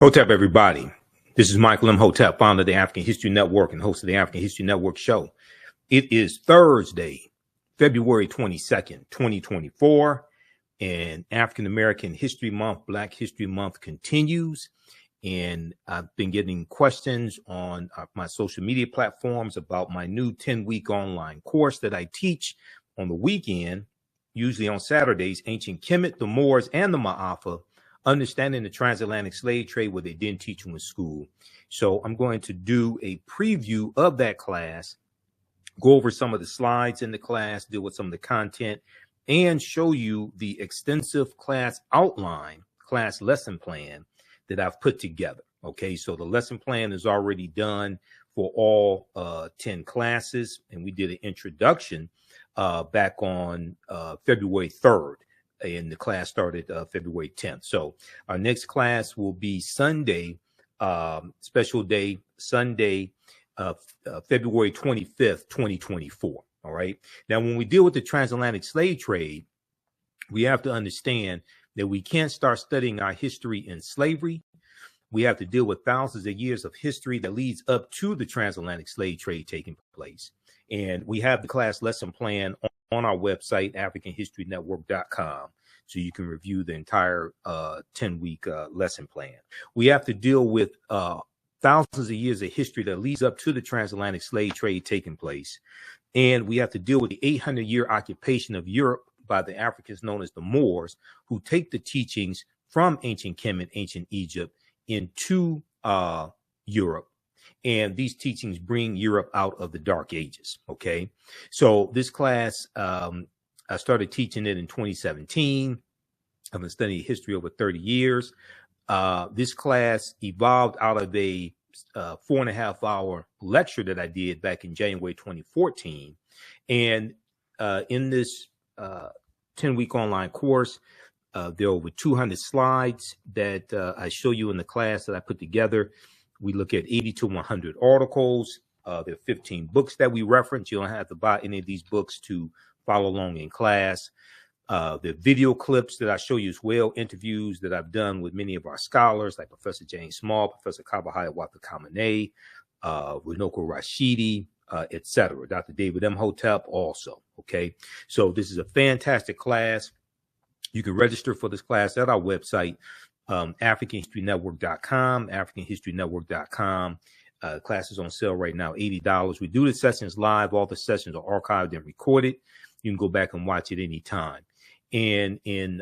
Hotep, everybody. This is Michael Imhotep, founder of the African History Network and host of the African History Network show. It is Thursday, February 22nd, 2024, and African American History Month, Black History Month continues. And I've been getting questions on my social media platforms about my new 10-week online course that I teach on the weekend, usually on Saturdays, Ancient Kemet, the Moors, and the Maafa, Understanding the Transatlantic Slave Trade, where they didn't teach you in school. So I'm going to do a preview of that class, go over some of the slides in the class, deal with some of the content, and show you the extensive class outline, class lesson plan that I've put together. Okay, so the lesson plan is already done for all 10 classes, and we did an introduction back on February 3rd. And the class started February 10th. So our next class will be Sunday, special day, Sunday, February 25th, 2024. All right. Now, when we deal with the transatlantic slave trade, we have to understand that we can't start studying our history in slavery. We have to deal with thousands of years of history that leads up to the transatlantic slave trade taking place. And we have the class lesson plan on our website, AfricanHistoryNetwork.com, so you can review the entire 10-week lesson plan. We have to deal with thousands of years of history that leads up to the transatlantic slave trade taking place. And we have to deal with the 800-year occupation of Europe by the Africans known as the Moors, who take the teachings from ancient Kemet, ancient Egypt, into Europe. And these teachings bring Europe out of the Dark Ages. Okay, so this class, I started teaching it in 2017. I've been studying history over 30 years. This class evolved out of a 4.5-hour lecture that I did back in January 2014. And in this 10-week online course, there are over 200 slides that I show you in the class that I put together. We look at 80 to 100 articles. There are 15 books that we reference. You don't have to buy any of these books to follow along in class. The video clips that I show you as well, interviews that I've done with many of our scholars, like Professor James Small, Professor Kabahaya Watakamane, Runoko Rashidi, etc. Dr. David Imhotep also. Okay, so this is a fantastic class. You can register for this class at our website, AfricanHistoryNetwork.com, AfricanHistoryNetwork.com. Class is on sale right now, $80. We do the sessions live. All the sessions are archived and recorded. You can go back and watch it anytime. And in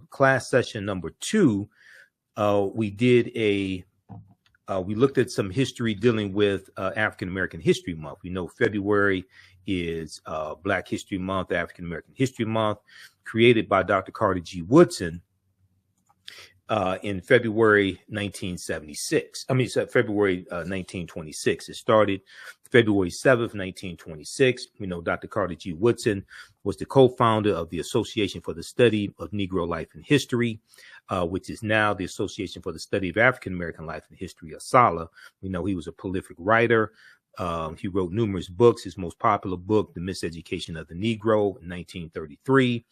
class session number 2, we looked at some history dealing with African American History Month. We know February is Black History Month, African American History Month, created by Dr. Carter G. Woodson in February 1976. February 1926. It started February 7th, 1926. We know Dr. Carter G. Woodson was the co-founder of the Association for the Study of Negro Life and History, which is now the Association for the Study of African American Life and History, ASALH. We know he was a prolific writer. He wrote numerous books. His most popular book, The Miseducation of the Negro, in 1933.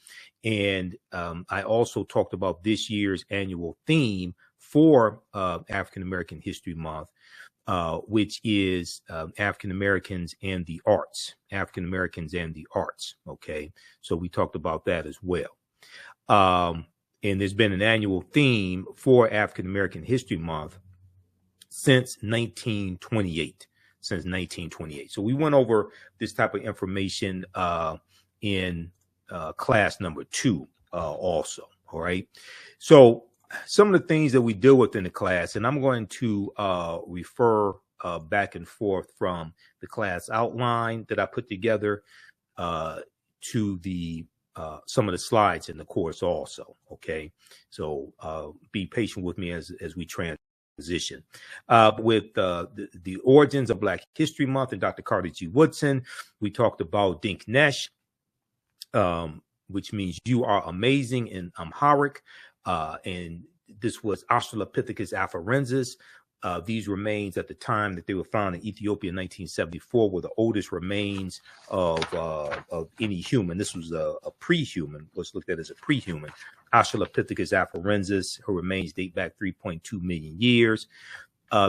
And I also talked about this year's annual theme for African American History Month, which is African Americans and the arts. African Americans and the arts. Okay, so we talked about that as well. And there's been an annual theme for African American History Month since 1928. Since 1928. So we went over this type of information in class number 2 also. All right. So some of the things that we deal with in the class, and I'm going to refer back and forth from the class outline that I put together to the some of the slides in the course also. Okay. So be patient with me as we transition. With the origins of Black History Month and Dr. Carter G. Woodson, we talked about Dink Nesh, which means you are amazing in Amharic, and this was Australopithecus afarensis, These remains at the time that they were found in Ethiopia in 1974 were the oldest remains of any human. This was a pre-human, was looked at as a pre-human. Australopithecus afarensis, her remains date back 3.2 million years.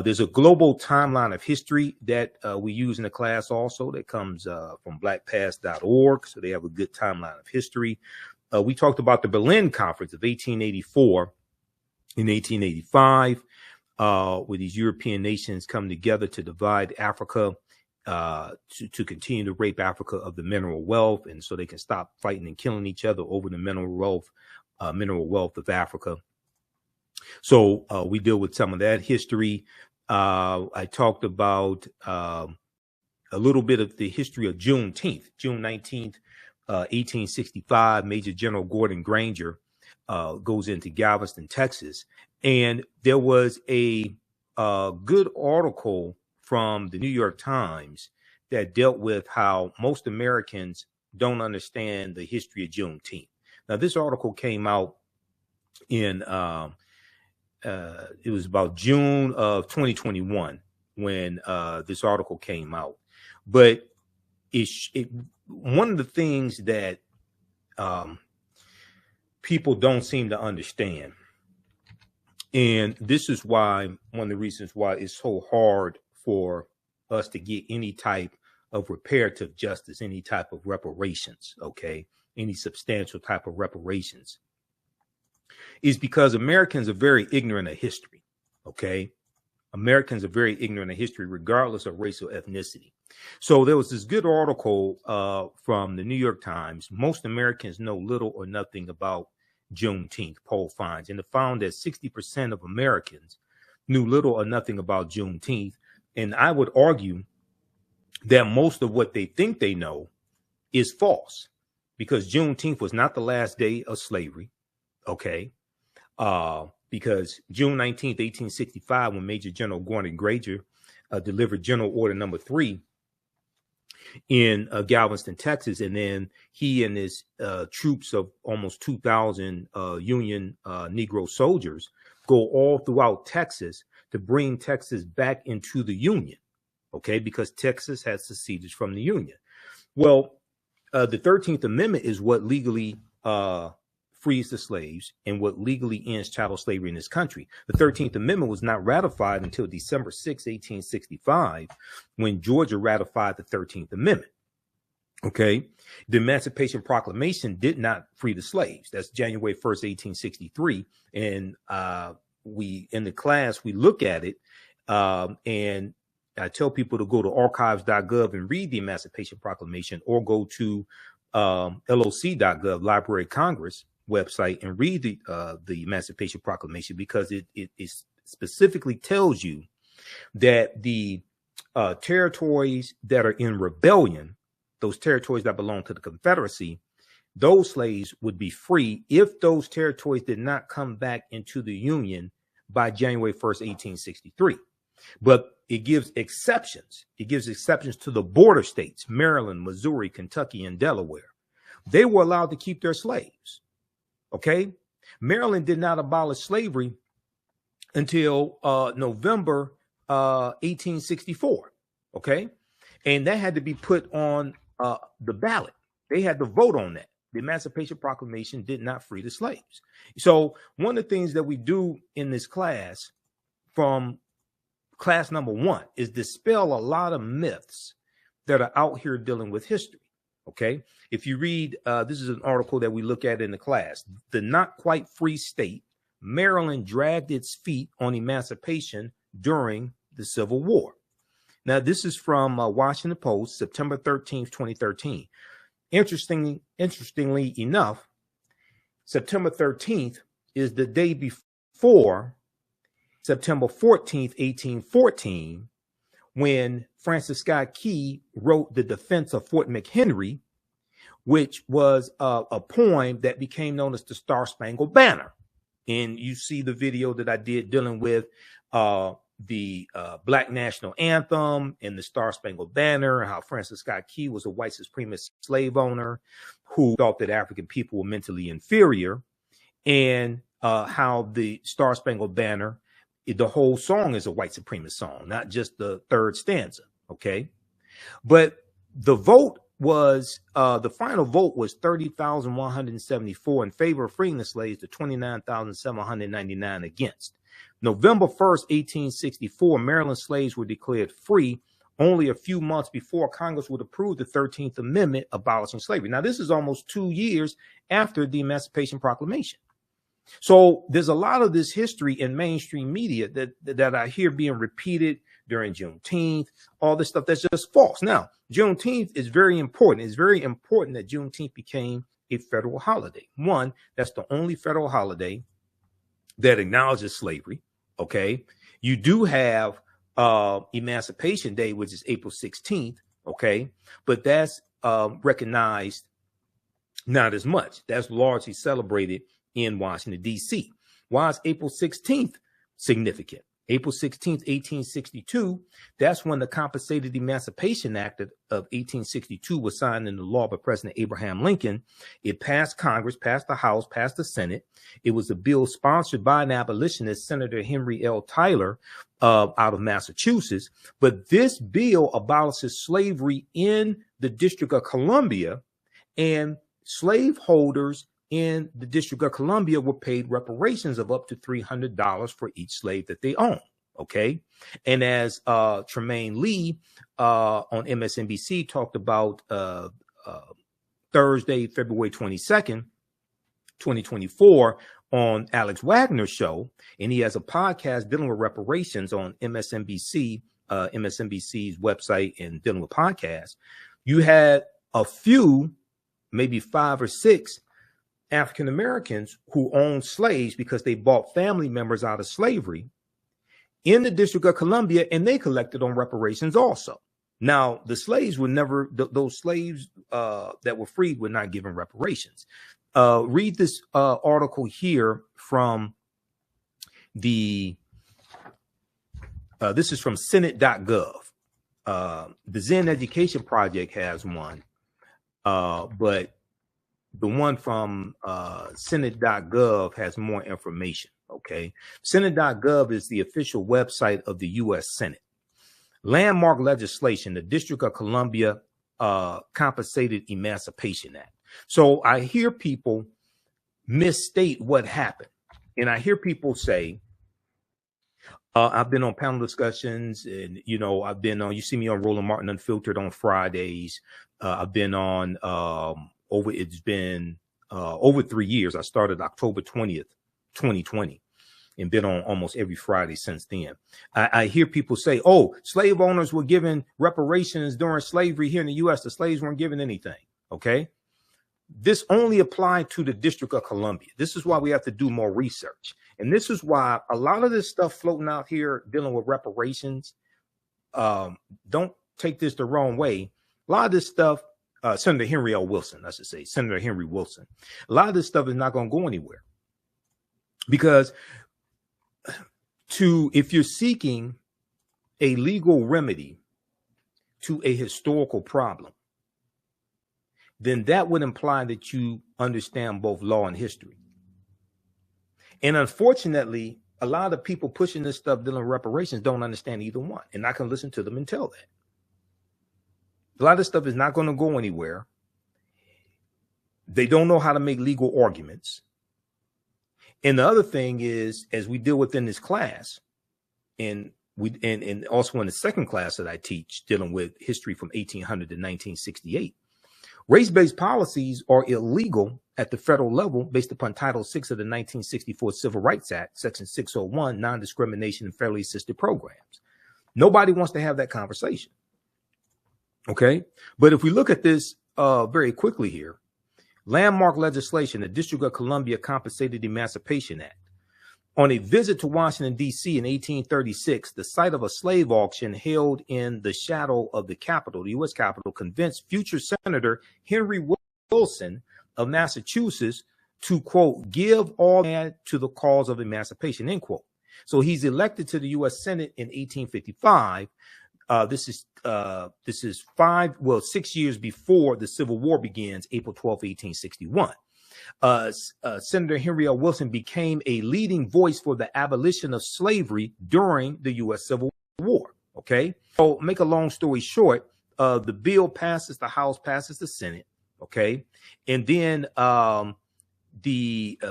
There's a global timeline of history that we use in the class also that comes from blackpast.org. So they have a good timeline of history. We talked about the Berlin Conference of 1884 and 1885, where these European nations come together to divide Africa, to continue to rape Africa of the mineral wealth, and so they can stop fighting and killing each other over the mineral wealth of Africa. So we deal with some of that history. I talked about a little bit of the history of Juneteenth. June 19th, 1865, Major General Gordon Granger goes into Galveston, Texas. And there was a good article from the New York Times that dealt with how most Americans don't understand the history of Juneteenth. Now, this article came out in it was about June of 2021 when this article came out. But one of the things that people don't seem to understand, and this is why one of the reasons why it's so hard for us to get any type of reparative justice, any type of reparations, okay, any substantial type of reparations, is because Americans are very ignorant of history, okay? Americans are very ignorant of history, regardless of race or ethnicity. So there was this good article from the New York Times. Most Americans know little or nothing about Juneteenth, poll finds, and it found that 60% of Americans knew little or nothing about Juneteenth. And I would argue that most of what they think they know is false, because Juneteenth was not the last day of slavery, okay? Because June 19th, 1865, when Major General Gordon Granger delivered General Order Number 3 in Galveston, Texas, and then he and his troops of almost 2,000 Union Negro soldiers go all throughout Texas to bring Texas back into the Union, okay, because Texas had seceded from the Union. Well, the 13th Amendment is what legally frees the slaves and what legally ends chattel slavery in this country. The 13th Amendment was not ratified until December 6, 1865, when Georgia ratified the 13th Amendment. Okay. The Emancipation Proclamation did not free the slaves. That's January 1st, 1863. And in the class, we look at it, and I tell people to go to archives.gov and read the Emancipation Proclamation, or go to loc.gov, Library of Congress website, and read the Emancipation Proclamation, because it specifically tells you that the territories that are in rebellion, those territories that belong to the Confederacy, those slaves would be free if those territories did not come back into the Union by January 1st, 1863. But it gives exceptions. It gives exceptions to the border states, Maryland, Missouri, Kentucky, and Delaware. They were allowed to keep their slaves. Okay. Maryland did not abolish slavery until November 1864. Okay. And that had to be put on the ballot. They had to vote on that. The Emancipation Proclamation did not free the slaves. So one of the things that we do in this class, from class number 1, is dispel a lot of myths that are out here dealing with history. Okay. If you read, this is an article that we look at in the class. The not quite free state, Maryland dragged its feet on emancipation during the Civil War. Now, this is from Washington Post, September 13th, 2013. Interestingly enough, September 13th is the day before September 14th, 1814, when Francis Scott Key wrote The Defense of Fort McHenry, which was a poem that became known as the Star Spangled Banner. And you see the video that I did dealing with the Black National Anthem and the Star Spangled Banner, how Francis Scott Key was a white supremacist slave owner who thought that African people were mentally inferior, and how the Star Spangled Banner the whole song is a white supremacist song, not just the third stanza. Okay. But the vote was, the final vote was 30,174 in favor of freeing the slaves to 29,799 against. November 1st, 1864, Maryland slaves were declared free only a few months before Congress would approve the 13th Amendment abolishing slavery. Now, this is almost 2 years after the Emancipation Proclamation. So there's a lot of this history in mainstream media that I hear being repeated during Juneteenth, all this stuff that's just false. Now, Juneteenth is very important. It's very important that Juneteenth became a federal holiday. One, that's the only federal holiday that acknowledges slavery. Okay. You do have Emancipation Day, which is April 16th. Okay. But that's recognized not as much. That's largely celebrated in Washington, D.C. Why is April 16th significant? April 16th, 1862, that's when the Compensated Emancipation Act of 1862 was signed into law by President Abraham Lincoln. It passed Congress, passed the House, passed the Senate. It was a bill sponsored by an abolitionist, Senator Henry L. Tyler, out of Massachusetts. But this bill abolishes slavery in the District of Columbia, and slaveholders in the District of Columbia were paid reparations of up to $300 for each slave that they own. Okay. And as Tremaine Lee on MSNBC talked about Thursday, February 22nd, 2024 on Alex Wagner's show, and he has a podcast dealing with reparations on MSNBC, MSNBC's website, and dealing with podcasts. You had a few, maybe 5 or 6 African Americans who owned slaves because they bought family members out of slavery in the District of Columbia, and they collected on reparations also. Now, the slaves were never, those slaves that were freed were not given reparations. Read this article here from the, this is from Senate.gov. The Zen Education Project has one, but the one from Senate.gov has more information. Okay. Senate.gov is the official website of the U.S. Senate. Landmark legislation, the District of Columbia Compensated Emancipation Act. So I hear people misstate what happened. And I hear people say, I've been on panel discussions, and, you know, I've been on, you see me on Roland Martin Unfiltered on Fridays. I've been on, it's been over 3 years. I started October 20th, 2020, and been on almost every Friday since then. I hear people say, oh, slave owners were given reparations during slavery here in the U.S. The slaves weren't given anything. Okay. This only applied to the District of Columbia. This is why we have to do more research. And this is why a lot of this stuff floating out here dealing with reparations, don't take this the wrong way. A lot of this stuff, Senator Henry L. Wilson, I should say, Senator Henry Wilson, a lot of this stuff is not going to go anywhere. Because if you're seeking a legal remedy to a historical problem, then that would imply that you understand both law and history. And unfortunately, a lot of people pushing this stuff dealing with reparations don't understand either one. And I can listen to them and tell that. A lot of this stuff is not going to go anywhere. They don't know how to make legal arguments. And the other thing is, as we deal with in this class, and also in the second class that I teach, dealing with history from 1800 to 1968, race-based policies are illegal at the federal level based upon Title VI of the 1964 Civil Rights Act, Section 601, non-discrimination in federally assisted programs. Nobody wants to have that conversation. Okay. But if we look at this very quickly here, landmark legislation, the District of Columbia Compensated Emancipation Act. On a visit to Washington, D.C. in 1836, the site of a slave auction held in the shadow of the Capitol, the U.S. Capitol, convinced future Senator Henry Wilson of Massachusetts to, quote, give all land to the cause of emancipation, end quote. So he's elected to the U.S. Senate in 1855. This is 6 years before the Civil War begins, April 12, 1861. Senator Henry L. Wilson became a leading voice for the abolition of slavery during the U.S. Civil War. Okay, so make a long story short, the bill passes the House, passes the Senate. Okay, and then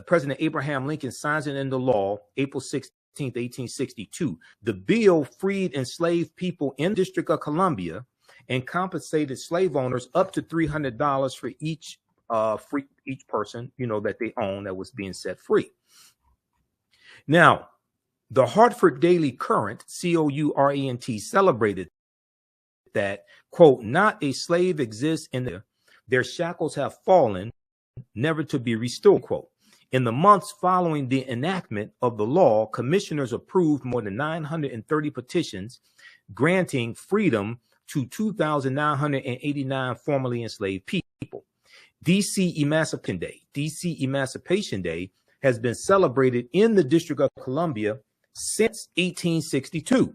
President Abraham Lincoln signs it into law April 16th, 1862. The bill freed enslaved people in the District of Columbia and compensated slave owners up to $300 for each person, that they own that was being set free. Now, the Hartford Daily Courant, Courant, celebrated that, quote, not a slave exists in their shackles have fallen, never to be restored, quote. In the months following the enactment of the law, commissioners approved more than 930 petitions granting freedom to 2,989 formerly enslaved people. DC Emancipation Day has been celebrated in the District of Columbia since 1862.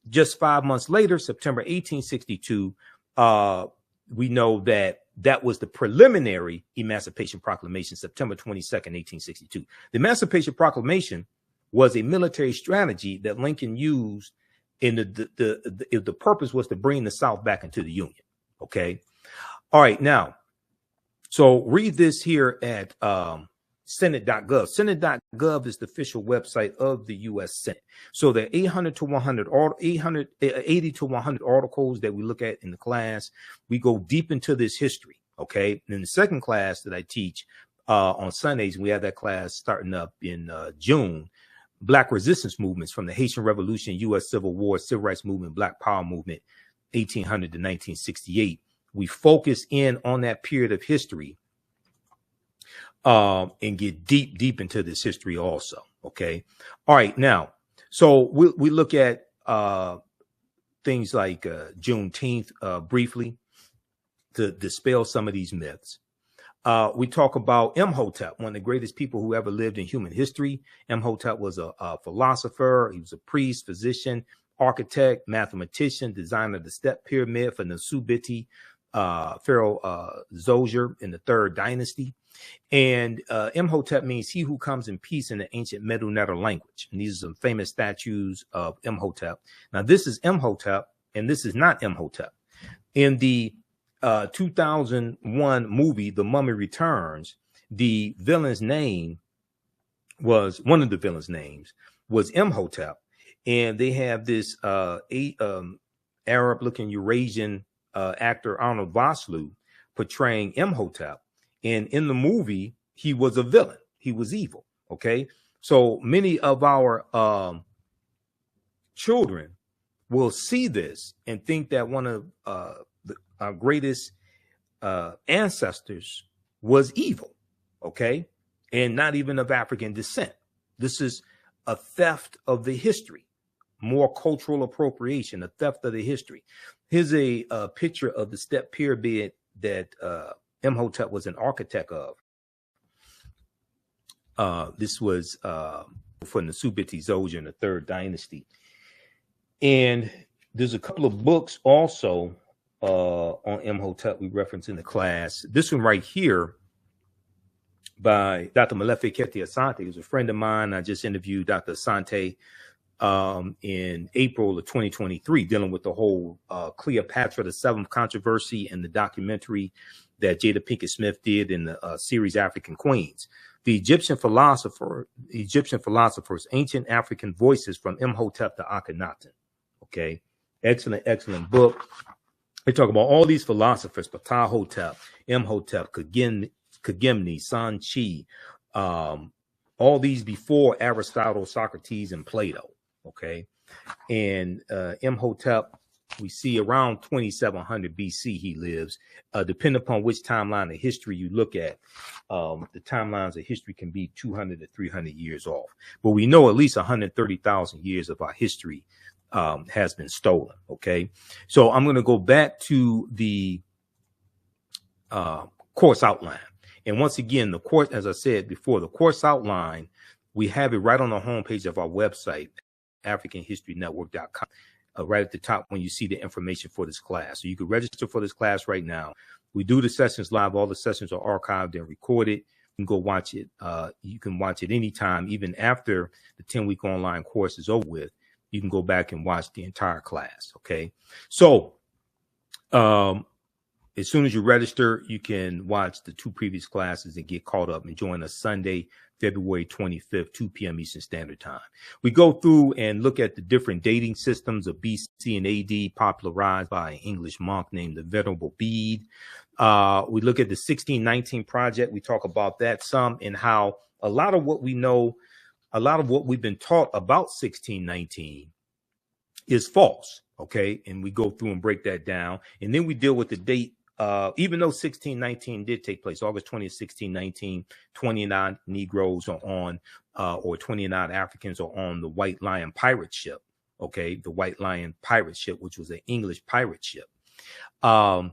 Just 5 months later, September 1862, we know that was the preliminary Emancipation Proclamation, September 22nd, 1862. The Emancipation Proclamation was a military strategy that Lincoln used, and the purpose was to bring the South back into the Union. Okay. All right. Now, so read this here at Senate.gov. Senate.gov is the official website of the U.S. Senate. So there are 80 to 100 articles that we look at in the class. We go deep into this history. Okay. And in the second class that I teach on Sundays, we have that class starting up in June. Black resistance movements from the Haitian Revolution, U.S. Civil War, Civil Rights Movement, Black Power Movement, 1800 to 1968. We focus in on that period of history. And get deep into this history also. Okay. All right. Now, so we look at things like Juneteenth briefly to dispel some of these myths. We talk about Imhotep, one of the greatest people who ever lived in human history. Imhotep was a philosopher. He was a priest, physician, architect, mathematician, designer of the step pyramid for Nasubiti, Pharaoh Zoser in the Third Dynasty. And Imhotep means he who comes in peace in the ancient Medu Neter language. And these are some famous statues of Imhotep. Now, this is Imhotep, and this is not Imhotep. In the 2001 movie, The Mummy Returns, the villain's name was, one of the villain's names was Imhotep. And they have this Arab-looking Eurasian actor, Arnold Vosloo, portraying Imhotep. And in the movie, he was a villain. He was evil. Okay. So many of our children will see this and think that one of our greatest ancestors was evil. Okay. And not even of African descent. This is a theft of the history, more cultural appropriation, a theft of the history. Here's a picture of the step pyramid that Imhotep was an architect of. This was for Nasubiti Zoser in the Third Dynasty. And there's a couple of books also on Imhotep we reference in the class. This one right here by Dr. Malefi Kete Asante, who's a friend of mine. I just interviewed Dr. Asante in April of 2023, dealing with the whole Cleopatra the Seventh controversy and the documentary that Jada Pinkett Smith did in the series African Queens. The Egyptian philosophers, Ancient African Voices from Imhotep to Akhenaten. Okay, excellent book. They talk about all these philosophers: Ptahhotep, Imhotep, Kagemi, Sanchi, all these before Aristotle, Socrates, and Plato. Okay, and Imhotep, we see around 2700 BC he lives. Depending upon which timeline of history you look at, the timelines of history can be 200 to 300 years off. But we know at least 130,000 years of our history has been stolen. Okay, so I'm going to go back to the course outline. And once again, the course, as I said before, the course outline, we have it right on the homepage of our website, AfricanHistoryNetwork.com. Right at the top when you see the information for this class. So you can register for this class right now. We do the sessions live. All the sessions are archived and recorded. can go watch it. You can watch it anytime, even after the 10-week online course is over with. You can go back and watch the entire class. Okay. So as soon as you register, you can watch the 2 previous classes and get caught up and join us Sunday, February 25th, 2 p.m. Eastern Standard Time. We go through and look at the different dating systems of BC and AD popularized by an English monk named the Venerable Bede. We look at the 1619 Project. We talk about that some, and how a lot of what we know, a lot of what we've been taught about 1619 is false. Okay. And we go through and break that down. And then we deal with the date. Even though 1619 did take place, August 20th, 1619, 29 Negroes are on, or 29 Africans are on the White Lion pirate ship. Okay. The White Lion pirate ship, which was an English pirate ship. A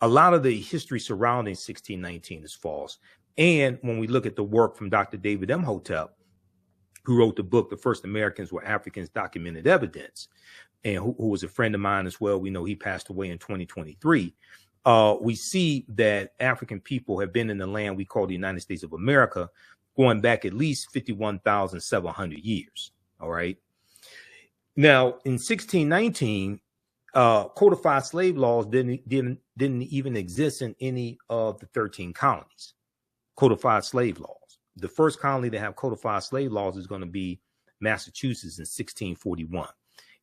lot of the history surrounding 1619 is false. And when we look at the work from Dr. David Imhotep, who wrote the book, The First Americans Were Africans, Documented Evidence, and who was a friend of mine as well. We know he passed away in 2023. We see that African people have been in the land we call the United States of America going back at least 51,700 years. All right. Now, in 1619, codified slave laws didn't even exist in any of the 13 colonies. Codified slave laws. The first colony to have codified slave laws is going to be Massachusetts in 1641.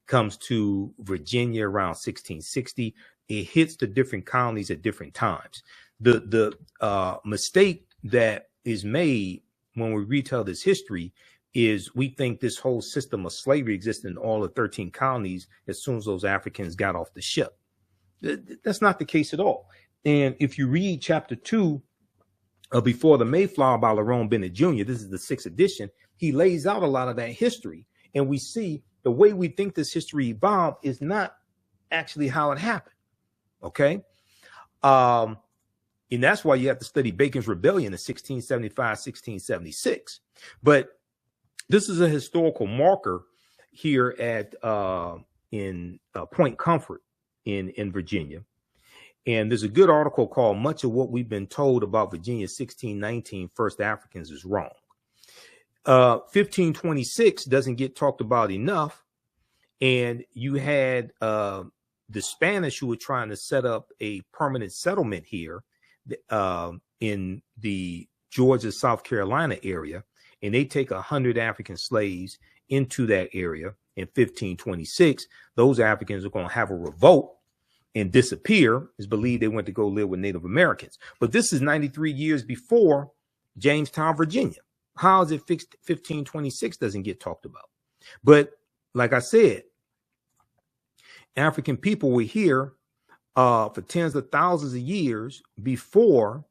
Comes to Virginia around 1660. It hits the different colonies at different times. The mistake that is made when we retell this history is we think this whole system of slavery existed in all the 13 colonies as soon as those Africans got off the ship. That's not the case at all. And if you read chapter 2 of Before the Mayflower by Lerone Bennett Jr., this is the 6th edition, he lays out a lot of that history. And we see the way we think this history evolved is not actually how it happened. Okay. And that's why you have to study Bacon's Rebellion in 1675, 1676. But this is a historical marker here at in Point Comfort in Virginia. And there's a good article called Much of What We've Been Told About Virginia 1619 First Africans is Wrong. 1526 doesn't get talked about enough. And you had the Spanish who were trying to set up a permanent settlement here in the Georgia, South Carolina area. And they take 100 African slaves into that area in 1526. Those Africans are going to have a revolt and disappear. It's believed they went to go live with Native Americans. But this is 93 years before Jamestown, Virginia. How is it fixed? 1526 doesn't get talked about. But like I said, African people were here for tens of thousands of years before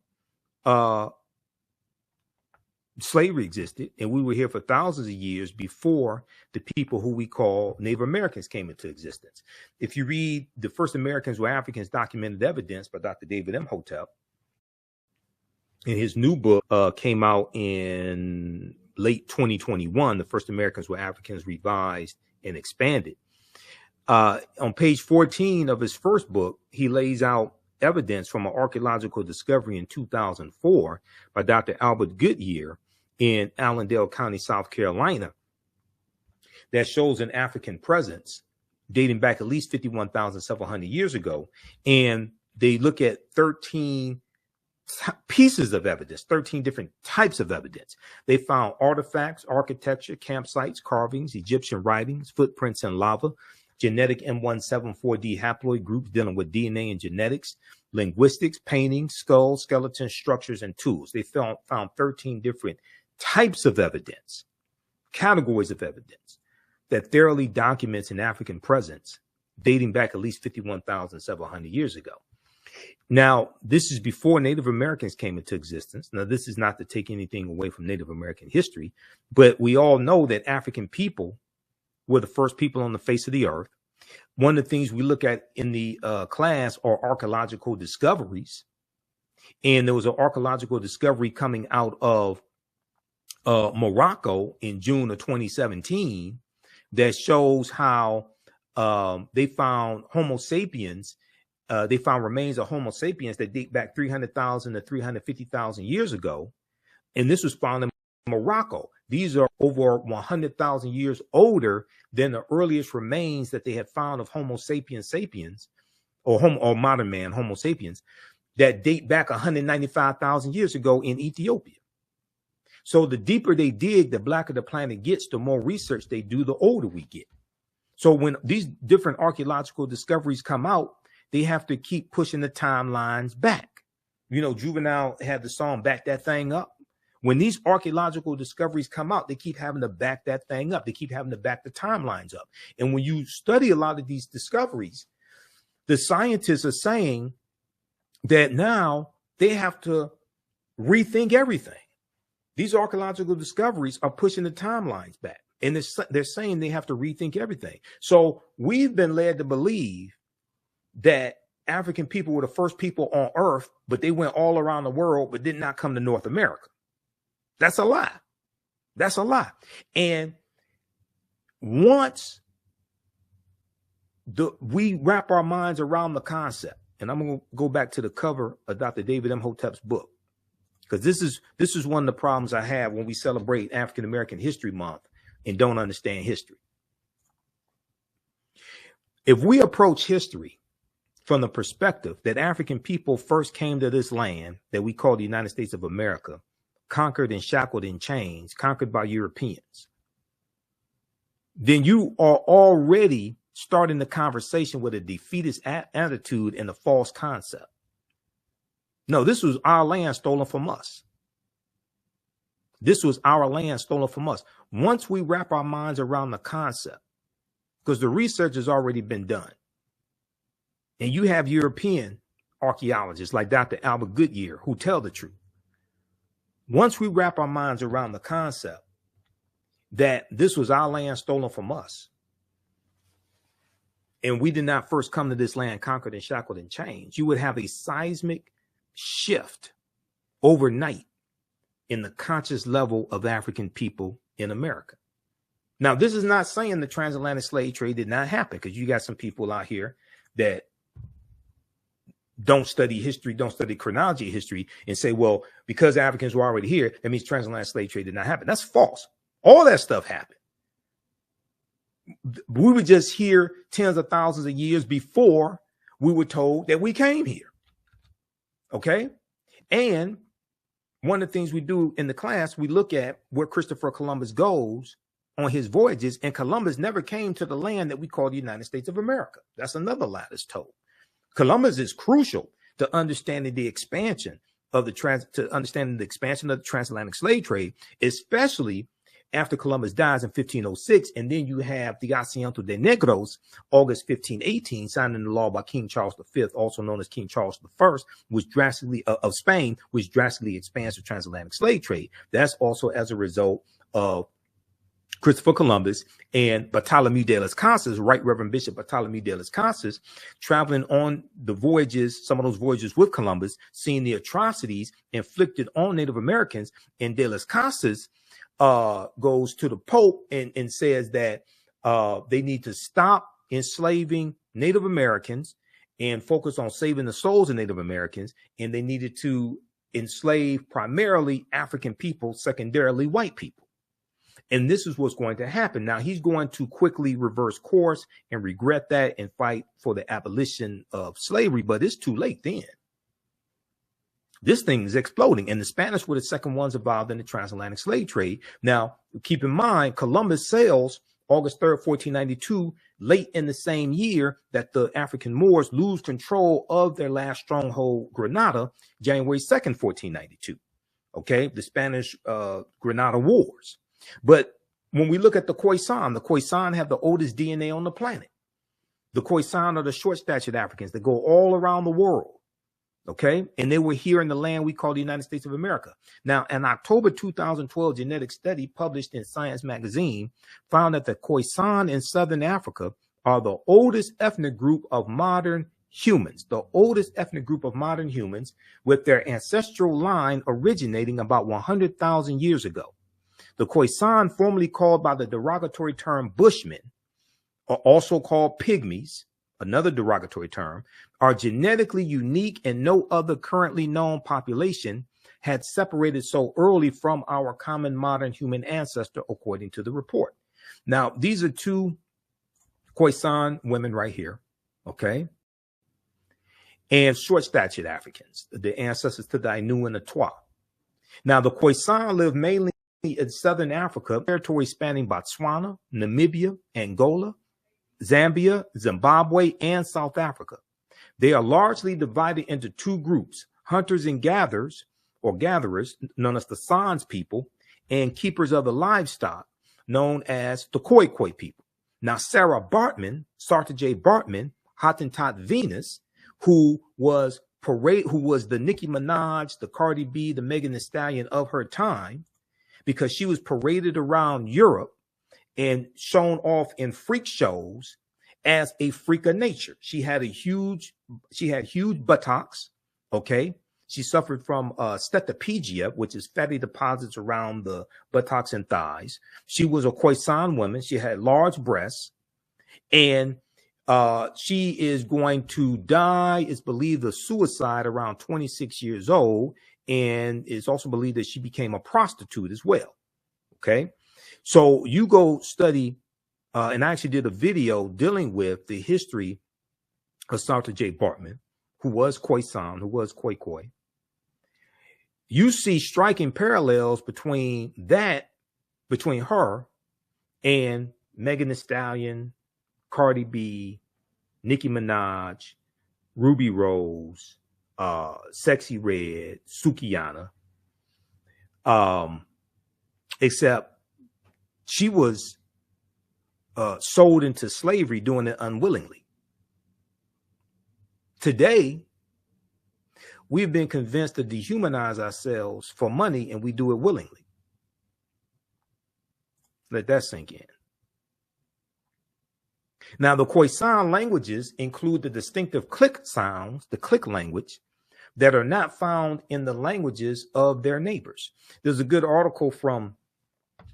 slavery existed, and we were here for thousands of years before the people who we call Native Americans came into existence. If you read The First Americans Were Africans, Documented Evidence by Dr. David Imhotep, and his new book came out in late 2021, The First Americans Were Africans, Revised and Expanded. On page 14 of his first book, he lays out evidence from an archaeological discovery in 2004 by Dr. Albert Goodyear in Allendale County, South Carolina, that shows an African presence dating back at least 51,700 years ago. And they look at 13 pieces of evidence, 13 different types of evidence. They found artifacts, architecture, campsites, carvings, Egyptian writings, footprints in lava, genetic M174D haploid groups dealing with DNA and genetics, linguistics, paintings, skulls, skeletons, structures, and tools. They found 13 different types of evidence, categories of evidence that thoroughly documents an African presence dating back at least 51,700 years ago. Now, this is before Native Americans came into existence. Now, this is not to take anything away from Native American history, but we all know that African people were the first people on the face of the earth. One of the things we look at in the class are archaeological discoveries. And there was an archaeological discovery coming out of Morocco in June of 2017 that shows how they found Homo sapiens. They found remains of Homo sapiens that date back 300,000 to 350,000 years ago And this was found in Morocco. These are over 100,000 years older than the earliest remains that they had found of Homo sapiens sapiens, or modern man, Homo sapiens, that date back 195,000 years ago in Ethiopia. So the deeper they dig, the blacker the planet gets, the more research they do, the older we get. So when these different archaeological discoveries come out, they have to keep pushing the timelines back. You know, Juvenile had the song Back That Thing Up. When these archaeological discoveries come out, they keep having to back that thing up. They keep having to back the timelines up. And when you study a lot of these discoveries, the scientists are saying that now they have to rethink everything. These archaeological discoveries are pushing the timelines back. And they're saying they have to rethink everything. So we've been led to believe that African people were the first people on Earth, but they went all around the world, but did not come to North America. That's a lie. That's a lie. And once we wrap our minds around the concept, and I'm going to go back to the cover of Dr. David Imhotep's book, because this is one of the problems I have when we celebrate African American History Month and don't understand history. If we approach history from the perspective that African people first came to this land that we call the United States of America, conquered and shackled in chains, conquered by Europeans, then you are already starting the conversation with a defeatist attitude and a false concept. No, this was our land stolen from us. This was our land stolen from us. Once we wrap our minds around the concept, because the research has already been done, and you have European archaeologists like Dr. Albert Goodyear who tell the truth. Once we wrap our minds around the concept that this was our land stolen from us, and we did not first come to this land conquered and shackled and chained, you would have a seismic shift overnight in the conscious level of African people in America. Now, this is not saying the transatlantic slave trade did not happen, because you got some people out here that don't study history, don't study chronology of history, and say, well, because Africans were already here, that means transatlantic slave trade did not happen. That's false. All that stuff happened. We were just here tens of thousands of years before we were told that we came here. Okay? And one of the things we do in the class, we look at where Christopher Columbus goes on his voyages, and Columbus never came to the land that we call the United States of America. That's another lie that's told. Columbus is crucial to understanding the expansion of the transatlantic slave trade, especially after Columbus dies in 1506, and then you have the Asiento de Negros, August 1518, signed into law by King Charles V, also known as King Charles I, which drastically of Spain, which drastically expands the transatlantic slave trade. That's also as a result of Christopher Columbus and Bartholomew de las Casas, Right Reverend Bishop Bartholomew de las Casas, traveling on the voyages, some of those voyages with Columbus, seeing the atrocities inflicted on Native Americans. And de las Casas goes to the Pope and says that they need to stop enslaving Native Americans and focus on saving the souls of Native Americans. And they needed to enslave primarily African people, secondarily white people. And this is what's going to happen. Now, he's going to quickly reverse course and regret that and fight for the abolition of slavery, but it's too late then. This thing is exploding, and the Spanish were the second ones involved in the transatlantic slave trade. Now, keep in mind, Columbus sails August 3rd, 1492, late in the same year that the African Moors lose control of their last stronghold, Granada, January 2nd, 1492. Okay, the Spanish Granada Wars. But when we look at the Khoisan have the oldest DNA on the planet. The Khoisan are the short-statured Africans that go all around the world. Okay, and they were here in the land we call the United States of America. Now, an October 2012 genetic study published in Science magazine found that the Khoisan in Southern Africa are the oldest ethnic group of modern humans, with their ancestral line originating about 100,000 years ago. The Khoisan, formerly called by the derogatory term Bushmen, are also called pygmies, another derogatory term, are genetically unique, and no other currently known population had separated so early from our common modern human ancestor, according to the report. Now, these are two Khoisan women right here, okay? And short-statured Africans, the ancestors to the Ainu and the Twa. Now, the Khoisan live mainly in southern Africa, territory spanning Botswana, Namibia, Angola, Zambia, Zimbabwe, and South Africa. They are largely divided into two groups, hunters and gatherers, or gatherers, known as the Sans people, and keepers of the livestock, known as the Khoi people. Now, Sara Baartman, Sara Baartman, Hottentot Venus, who was the Nicki Minaj, the Cardi B, the Megan Thee Stallion of her time, because she was paraded around Europe and shown off in freak shows as a freak of nature. She had huge buttocks, okay? She suffered from steatopygia, which is fatty deposits around the buttocks and thighs. She was a Khoisan woman. She had large breasts, and she is going to die, it's believed, of suicide around 26 years old, and it's also believed that she became a prostitute as well, okay? So you go study, and I actually did a video dealing with the history of Sara Baartman, who was Khoisan, who was Khoi. You see striking parallels between her and Megan Thee Stallion, Cardi B, Nicki Minaj, Ruby Rose, Sexy Red, Sukihana, except she was sold into slavery, doing it unwillingly. Today, we've been convinced to dehumanize ourselves for money, and we do it willingly. Let that sink in. Now, the Khoisan languages include the distinctive click sounds, the click language, that are not found in the languages of their neighbors. There's a good article from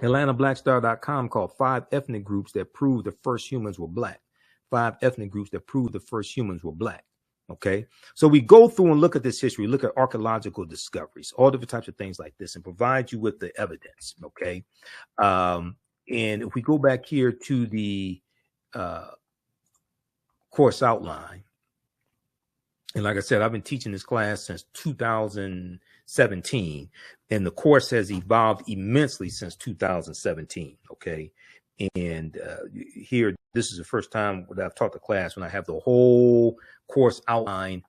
AtlantaBlackStar.com called 5 Ethnic Groups That Prove the First Humans Were Black. 5 ethnic groups that prove the first humans were black. Okay, so we go through and look at this history, look at archaeological discoveries, all different types of things like this, and provide you with the evidence. Okay, and if we go back here to the course outline, and like I said, I've been teaching this class since 2017, and the course has evolved immensely since 2017. Okay, and here, this is the first time that I've taught the class when I have the whole course outline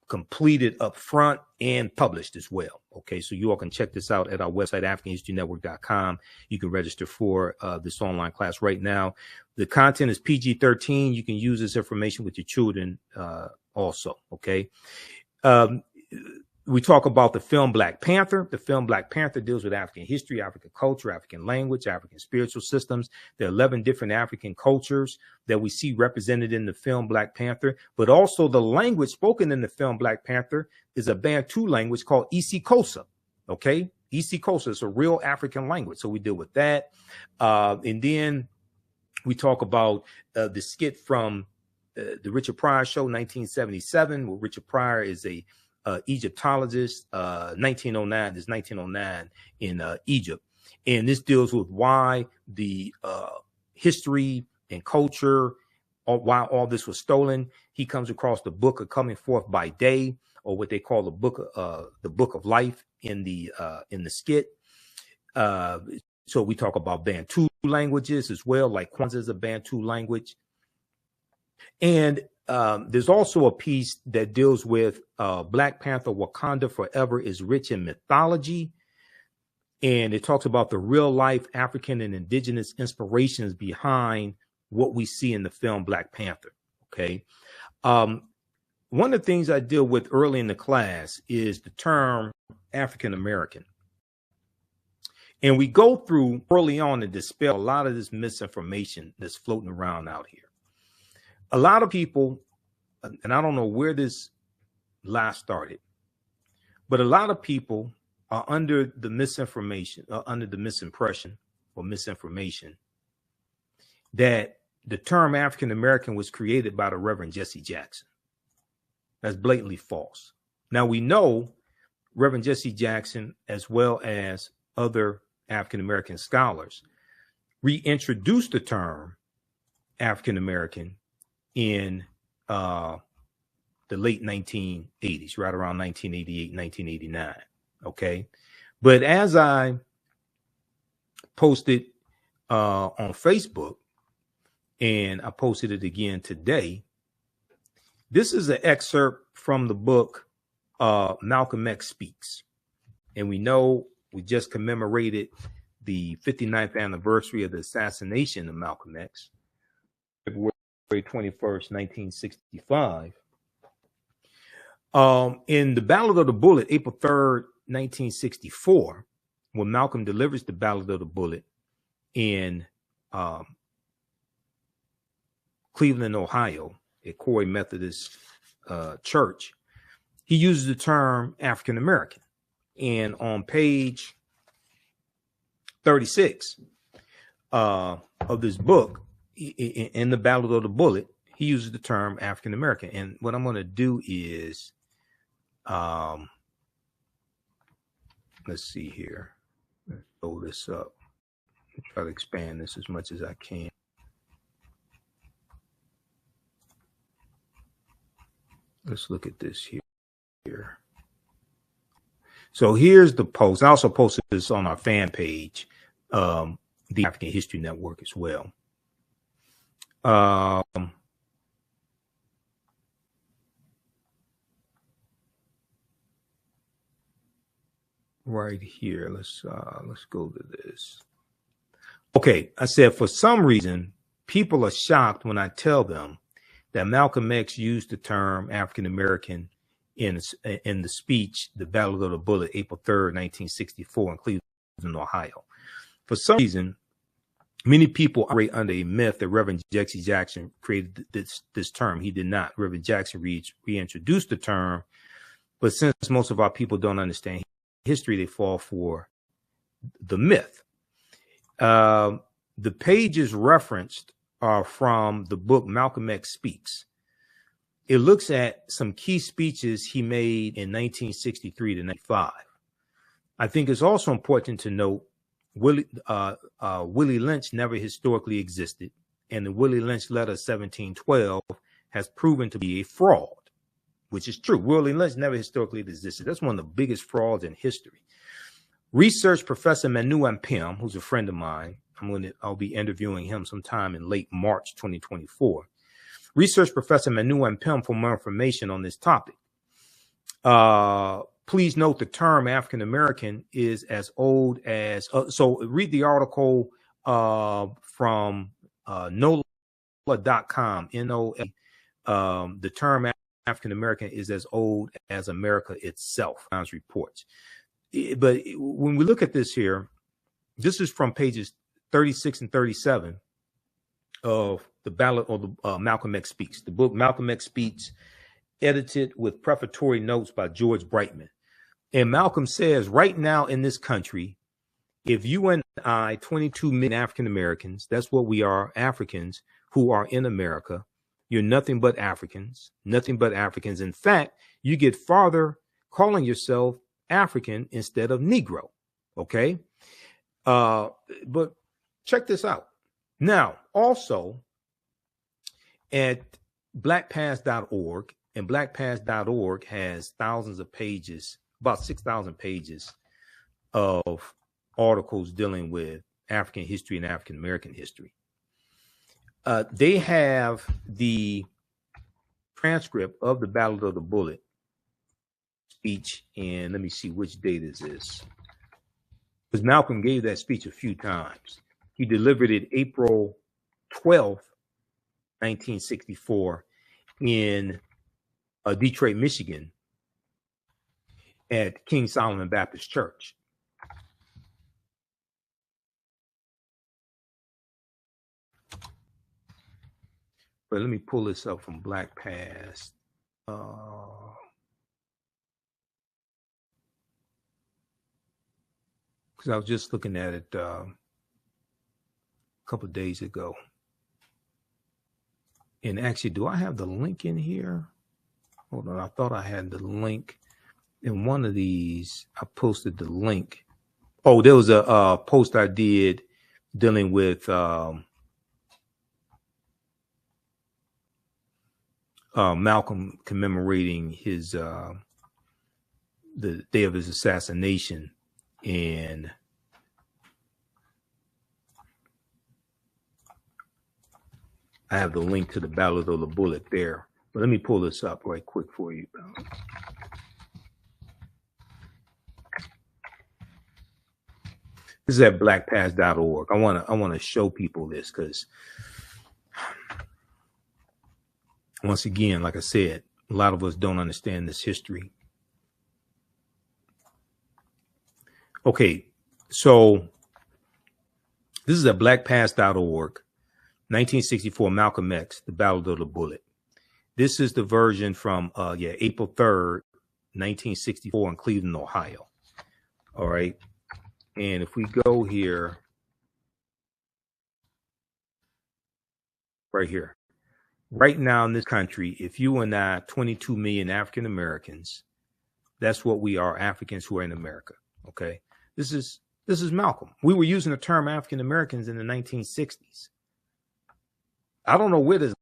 completed up front and published as well. Okay, so you all can check this out at our website, AfricanHistoryNetwork.com. You can register for this online class right now. The content is PG-13. You can use this information with your children also. Okay. We talk about the film Black Panther. The film Black Panther deals with African history, African culture, African language, African spiritual systems. There are 11 different African cultures that we see represented in the film Black Panther, but also the language spoken in the film Black Panther is a Bantu language called isiXhosa. Okay, isiXhosa is a real African language, so we deal with that. And then we talk about the skit from the Richard Pryor Show, 1977, where Richard Pryor is a Egyptologist. 1909 is 1909 in Egypt, and this deals with why the history and culture, or why all this was stolen. He comes across the book of Coming Forth by Day, or what they call the book of life in the skit. So we talk about Bantu languages as well, like Kwanzaa is a Bantu language. And there's also a piece that deals with Black Panther, Wakanda Forever is rich in mythology. And it talks about the real life African and indigenous inspirations behind what we see in the film Black Panther. Okay. One of the things I deal with early in the class is the term African American. And we go through early on to dispel a lot of this misinformation that's floating around out here. A lot of people, and I don't know where this lie started, but a lot of people are under the misinformation, under the misimpression or misinformation that the term African American was created by the Reverend Jesse Jackson. That's blatantly false. Now we know Reverend Jesse Jackson, as well as other African-American scholars, reintroduced the term African-American in the late 1980s, right around 1988, 1989. Okay. But as I posted on Facebook, and I posted it again today, this is an excerpt from the book Malcolm X Speaks. And we know we just commemorated the 59th anniversary of the assassination of Malcolm X, February 21st, 1965. In the Ballad of the Bullet, April 3rd, 1964, when Malcolm delivers the Ballad of the Bullet in Cleveland, Ohio, at Corey Methodist Church, he uses the term African American. And on page 36 of this book, in the Ballad of the Bullet, he uses the term African American. And what I'm going to do is, let's see here. Let's throw this up. Try to expand this as much as I can. Let's look at this here. So here's the post. I also posted this on our fan page, the African History Network as well. Right here. Let's go to this. Okay, I said, for some reason, people are shocked when I tell them that Malcolm X used the term African American in the speech, the Ballad of the Bullet, April 3rd, 1964, in Cleveland, Ohio. For some reason, many people operate under a myth that Reverend Jesse Jackson created this term. He did not. Reverend Jackson reintroduced the term, but since most of our people don't understand history, they fall for the myth. The pages referenced are from the book Malcolm X Speaks. It looks at some key speeches he made in 1963 to 95. I think it's also important to note Willie Lynch never historically existed, and the Willie Lynch letter 1712 has proven to be a fraud, which is true. Willie Lynch never historically existed. That's one of the biggest frauds in history. Research professor Manu Ampem, who's a friend of mine, I'll be interviewing him sometime in late March 2024. Research professor Manu Ampem for more information on this topic. Please note the term African American is as old as, so read the article from NOLA.com, NOLA. The term African American is as old as America itself, Times reports. But when we look at this here, this is from pages 36 and 37 of the Ballad of the Malcolm X Speaks, the book Malcolm X Speaks, edited with prefatory notes by George Brightman. And Malcolm says, right now in this country, if you and I, 22 million African Americans, that's what we are, Africans who are in America, you're nothing but Africans, nothing but Africans. In fact, you get farther calling yourself African instead of Negro. Okay. But check this out. Now, also at blackpast.org, and blackpast.org has thousands of pages, about 6,000 pages of articles dealing with African history and African American history. They have the transcript of the Ballad of the Bullet speech, and let me see which date is this, because Malcolm gave that speech a few times. He delivered it April 12th, 1964 in Detroit, Michigan at King Solomon Baptist Church. But let me pull this up from Black Past. Because I was just looking at it a couple of days ago. And actually, do I have the link in here? Hold on, I thought I had the link in one of these, I posted the link. Oh, there was a post I did dealing with Malcolm commemorating his the day of his assassination, and I have the link to the Ballad of the Bullet there. But let me pull this up right quick for you. This is at blackpast.org. I want to show people this because, once again, like I said, a lot of us don't understand this history. Okay, so this is at blackpast.org, 1964, Malcolm X, The Ballad of the Bullet. This is the version from April 3rd, 1964 in Cleveland, Ohio. All right. And if we go here, right here, right now in this country, if you and I, 22 million African Americans, that's what we are, Africans who are in America. Okay. This is Malcolm. We were using the term African Americans in the 1960s. I don't know where this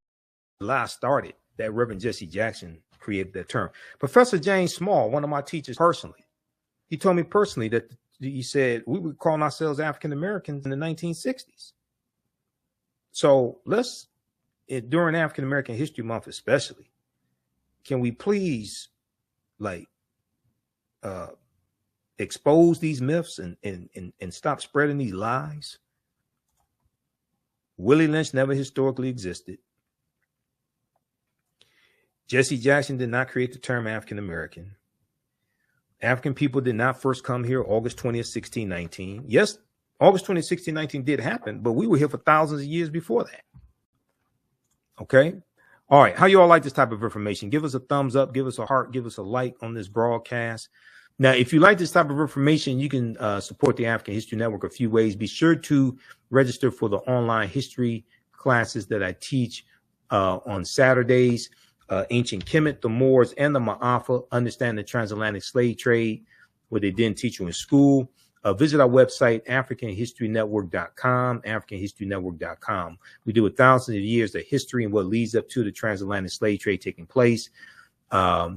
lie started that Reverend Jesse Jackson created that term. Professor James Small, one of my teachers personally, he told me personally that he said we were calling ourselves African Americans in the 1960s. So let's, during African American History Month especially, can we please expose these myths and stop spreading these lies? Willie Lynch never historically existed. Jesse Jackson did not create the term African American. African people did not first come here August 20th, 1619. Yes, August 20th, 1619 did happen, but we were here for thousands of years before that. Okay. All right. How you all like this type of information? Give us a thumbs up, give us a heart, give us a like on this broadcast. Now, if you like this type of information, you can support the African History Network a few ways. Be sure to register for the online history classes that I teach on Saturdays. Ancient Kemet, the Moors, and the Maafa, understand the transatlantic slave trade, what they didn't teach you in school. Visit our website, AfricanHistoryNetwork.com, AfricanHistoryNetwork.com. We do thousands of years of history and what leads up to the transatlantic slave trade taking place.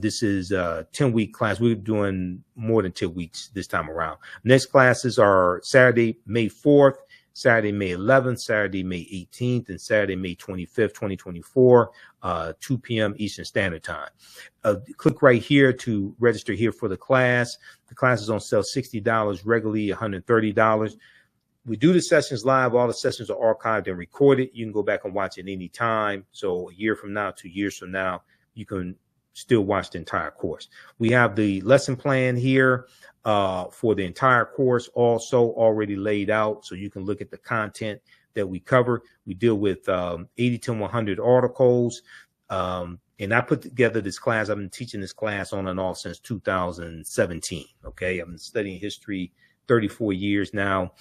This is a 10-week class. We're doing more than 10 weeks this time around. Next classes are Saturday, May 4th, Saturday, May 11th, Saturday, May 18th, and Saturday, May 25th, 2024, 2 p.m. Eastern Standard Time. Click right here to register here for the class. The class is on sale $60, regularly $130. We do the sessions live. All the sessions are archived and recorded. You can go back and watch it any time. So a year from now, 2 years from now, you can still watch the entire course. We have the lesson plan here for the entire course also already laid out, so you can look at the content that we cover. We deal with 80 to 100 articles, and I put together this class. I've been teaching this class on and off since 2017. Okay, I've been studying history 34 years now.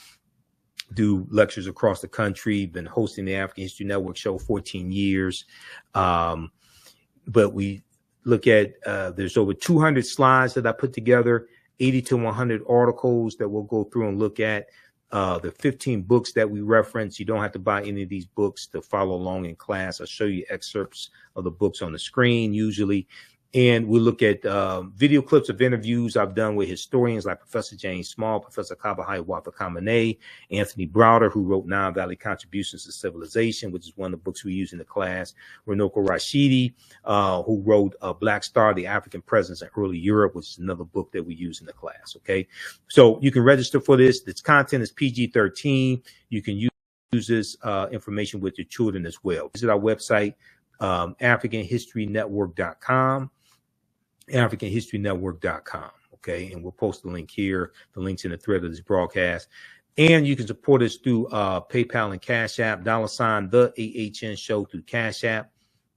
Do lectures across the country. Been hosting the African History Network show 14 years, but we look at there's over 200 slides that I put together, 80 to 100 articles that we'll go through and look at, the 15 books that we reference. You don't have to buy any of these books to follow along in class. I'll show you excerpts of the books on the screen usually. And we look at video clips of interviews I've done with historians like Professor James Small, Professor Kabahai Wafa-Kamene, Anthony Browder, who wrote Nile Valley Contributions to Civilization, which is one of the books we use in the class, Runoko Rashidi, who wrote Black Star, The African Presence in Early Europe, which is another book that we use in the class. Okay, so you can register for this. Its content is PG-13. You can use this information with your children as well. Visit our website, AfricanHistoryNetwork.com. AfricanHistoryNetwork.com. Okay, and we'll post the link here. The link's in the thread of this broadcast. And you can support us through PayPal and Cash App, $ the AHN show through Cash App,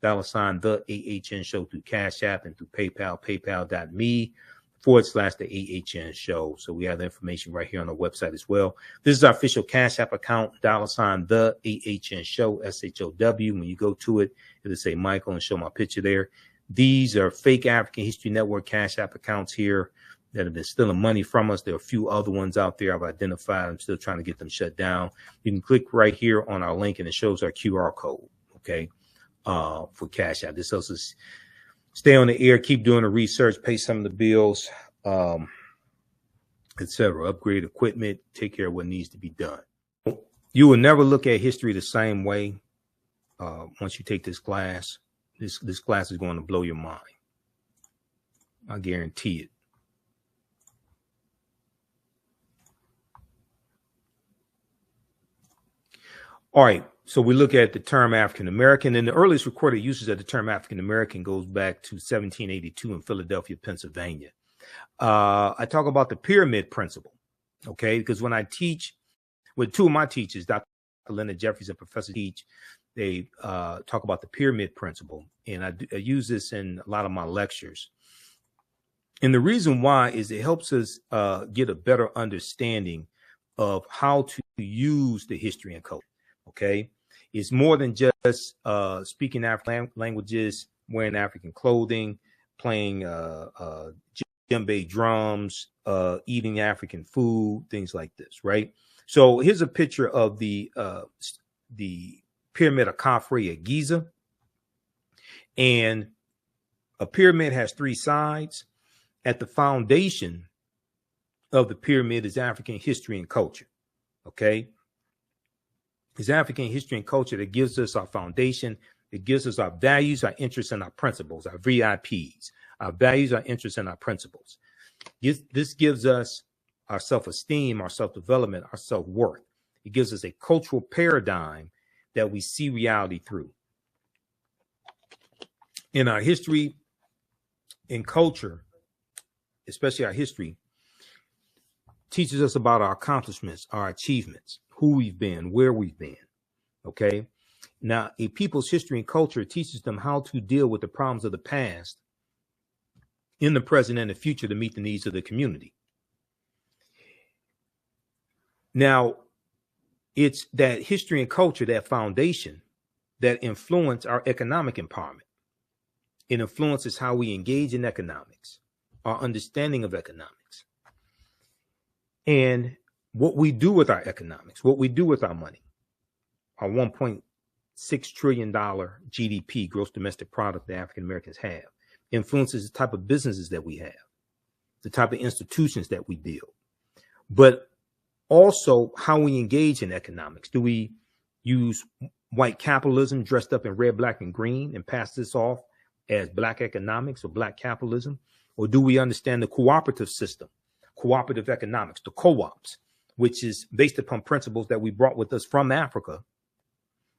$ the AHN show through Cash App, and through PayPal, paypal.me / the AHN show. So we have the information right here on the website as well. This is our official Cash App account, $ the AHN show, SHOW. When you go to it, it'll say Michael and show my picture there. These are fake African History Network Cash App accounts here that have been stealing money from us. There are a few other ones out there I've identified. I'm still trying to get them shut down. You can click right here on our link and it shows our QR code, okay, for Cash App. This helps us stay on the air, keep doing the research, pay some of the bills, etc. Upgrade equipment, take care of what needs to be done. You will never look at history the same way once you take this class. This class is going to blow your mind. I guarantee it. All right, so we look at the term African American, and the earliest recorded usage of the term African American goes back to 1782 in Philadelphia, Pennsylvania. I talk about the pyramid principle, okay? Because when I teach with two of my teachers, Dr. Linda Jeffries and Professor Teach, they talk about the pyramid principle, and I use this in a lot of my lectures. And the reason why is it helps us get a better understanding of how to use the history and culture. Okay, it's more than just speaking African languages, wearing African clothing, playing djembe drums, eating African food, things like this, right? So here's a picture of the pyramid of Khafre at Giza, and a pyramid has three sides. At the foundation of the pyramid is African history and culture. Okay. It's African history and culture that gives us our foundation. It gives us our values, our interests, and our principles, our VIPs, our values, our interests, and our principles. This gives us our self-esteem, our self-development, our self-worth. It gives us a cultural paradigm that we see reality through. In our history and culture, especially our history, teaches us about our accomplishments, our achievements, who we've been, where we've been, okay? Now, a people's history and culture teaches them how to deal with the problems of the past in the present and the future to meet the needs of the community. Now, it's that history and culture, that foundation, that influence our economic empowerment. It influences how we engage in economics, our understanding of economics, and what we do with our economics, what we do with our money. Our $1.6 trillion GDP, gross domestic product, that African Americans have, influences the type of businesses that we have, the type of institutions that we build, but also how we engage in economics. Do we use white capitalism dressed up in red, black, and green and pass this off as black economics or black capitalism? Or do we understand the cooperative system, cooperative economics, the co-ops, which is based upon principles that we brought with us from Africa,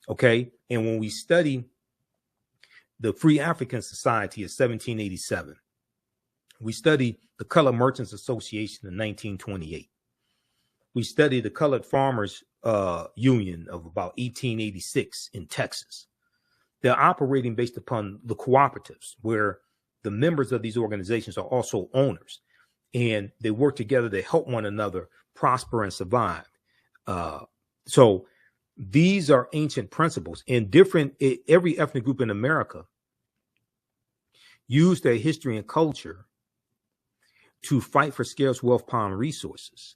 okay? And when we study the Free African Society of 1787, we study the Colored Merchants Association in 1928. We study the Colored Farmers Union of about 1886 in Texas. They're operating based upon the cooperatives, where the members of these organizations are also owners, and they work together to help one another prosper and survive. So these are ancient principles, and every ethnic group in America use their history and culture to fight for scarce wealth, power, and resources.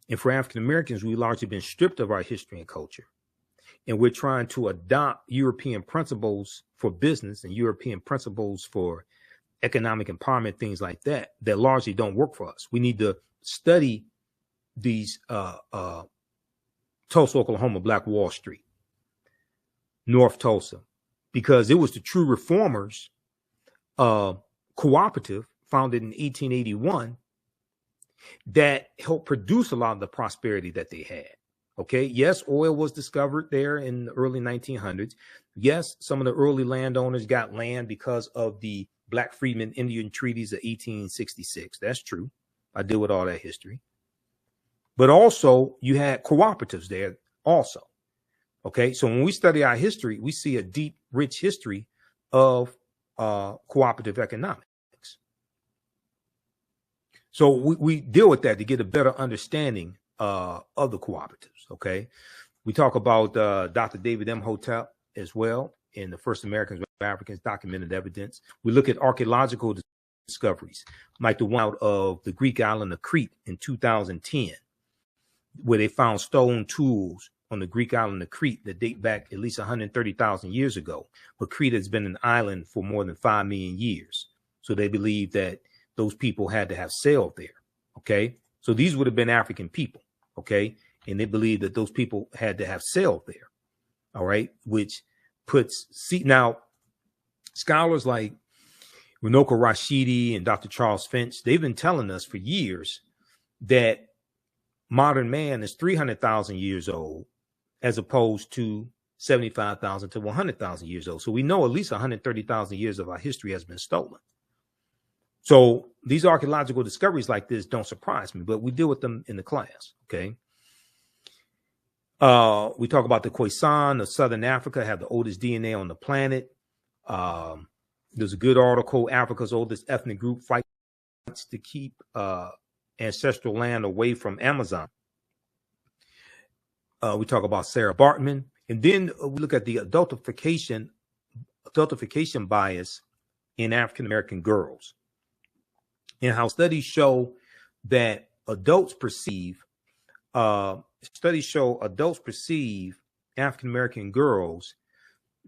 And for African Americans, we've largely been stripped of our history and culture. And we're trying to adopt European principles for business and European principles for economic empowerment, things like that, that largely don't work for us. We need to study these Tulsa, Oklahoma, Black Wall Street, North Tulsa, because it was the true reformers cooperative founded in 1881 that helped produce a lot of the prosperity that they had. Okay. Yes, oil was discovered there in the early 1900s. Yes, some of the early landowners got land because of the Black Freedmen Indian treaties of 1866. That's true. I deal with all that history. But also you had cooperatives there also. Okay. So when we study our history, we see a deep, rich history of cooperative economics. So we deal with that to get a better understanding of the cooperatives. Okay. We talk about Dr. David Imhotep as well. and the first Americans with Africans, documented evidence. We look at archaeological discoveries, like the one out of the Greek island of Crete in 2010, where they found stone tools on the Greek island of Crete that date back at least 130,000 years ago. But Crete has been an island for more than 5 million years. So they believe that those people had to have sailed there. Okay. So these would have been African people. Okay. And they believe that those people had to have sailed there. All right. Which puts, see, now scholars like Runoko Rashidi and Dr. Charles Finch, they've been telling us for years that modern man is 300,000 years old, as opposed to 75,000 to 100,000 years old. So we know at least 130,000 years of our history has been stolen. So these archaeological discoveries like this don't surprise me, but we deal with them in the class. Okay. We talk about the Khoisan of Southern Africa have the oldest DNA on the planet. There's a good article, Africa's oldest ethnic group fights to keep ancestral land away from Amazon. We talk about Sara Baartman. And then we look at the adultification bias in African-American girls, and how studies show adults perceive African-American girls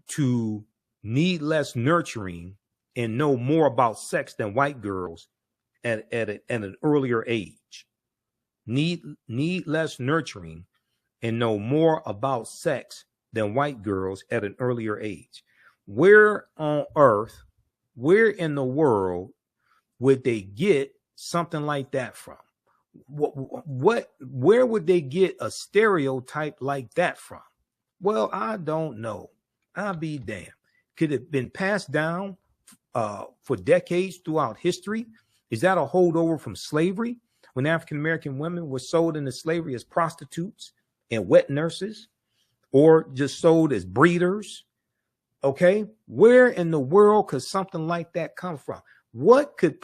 to need less nurturing and know more about sex than white girls at an earlier age. Need less nurturing and know more about sex than white girls at an earlier age. Where on earth, where in the world would they get something like that from? Where would they get a stereotype like that from? Well, I don't know. I'll be damned. Could it have been passed down for decades throughout history? Is that a holdover from slavery, when African-American women were sold into slavery as prostitutes and wet nurses, or just sold as breeders? Okay, where in the world could something like that come from? What could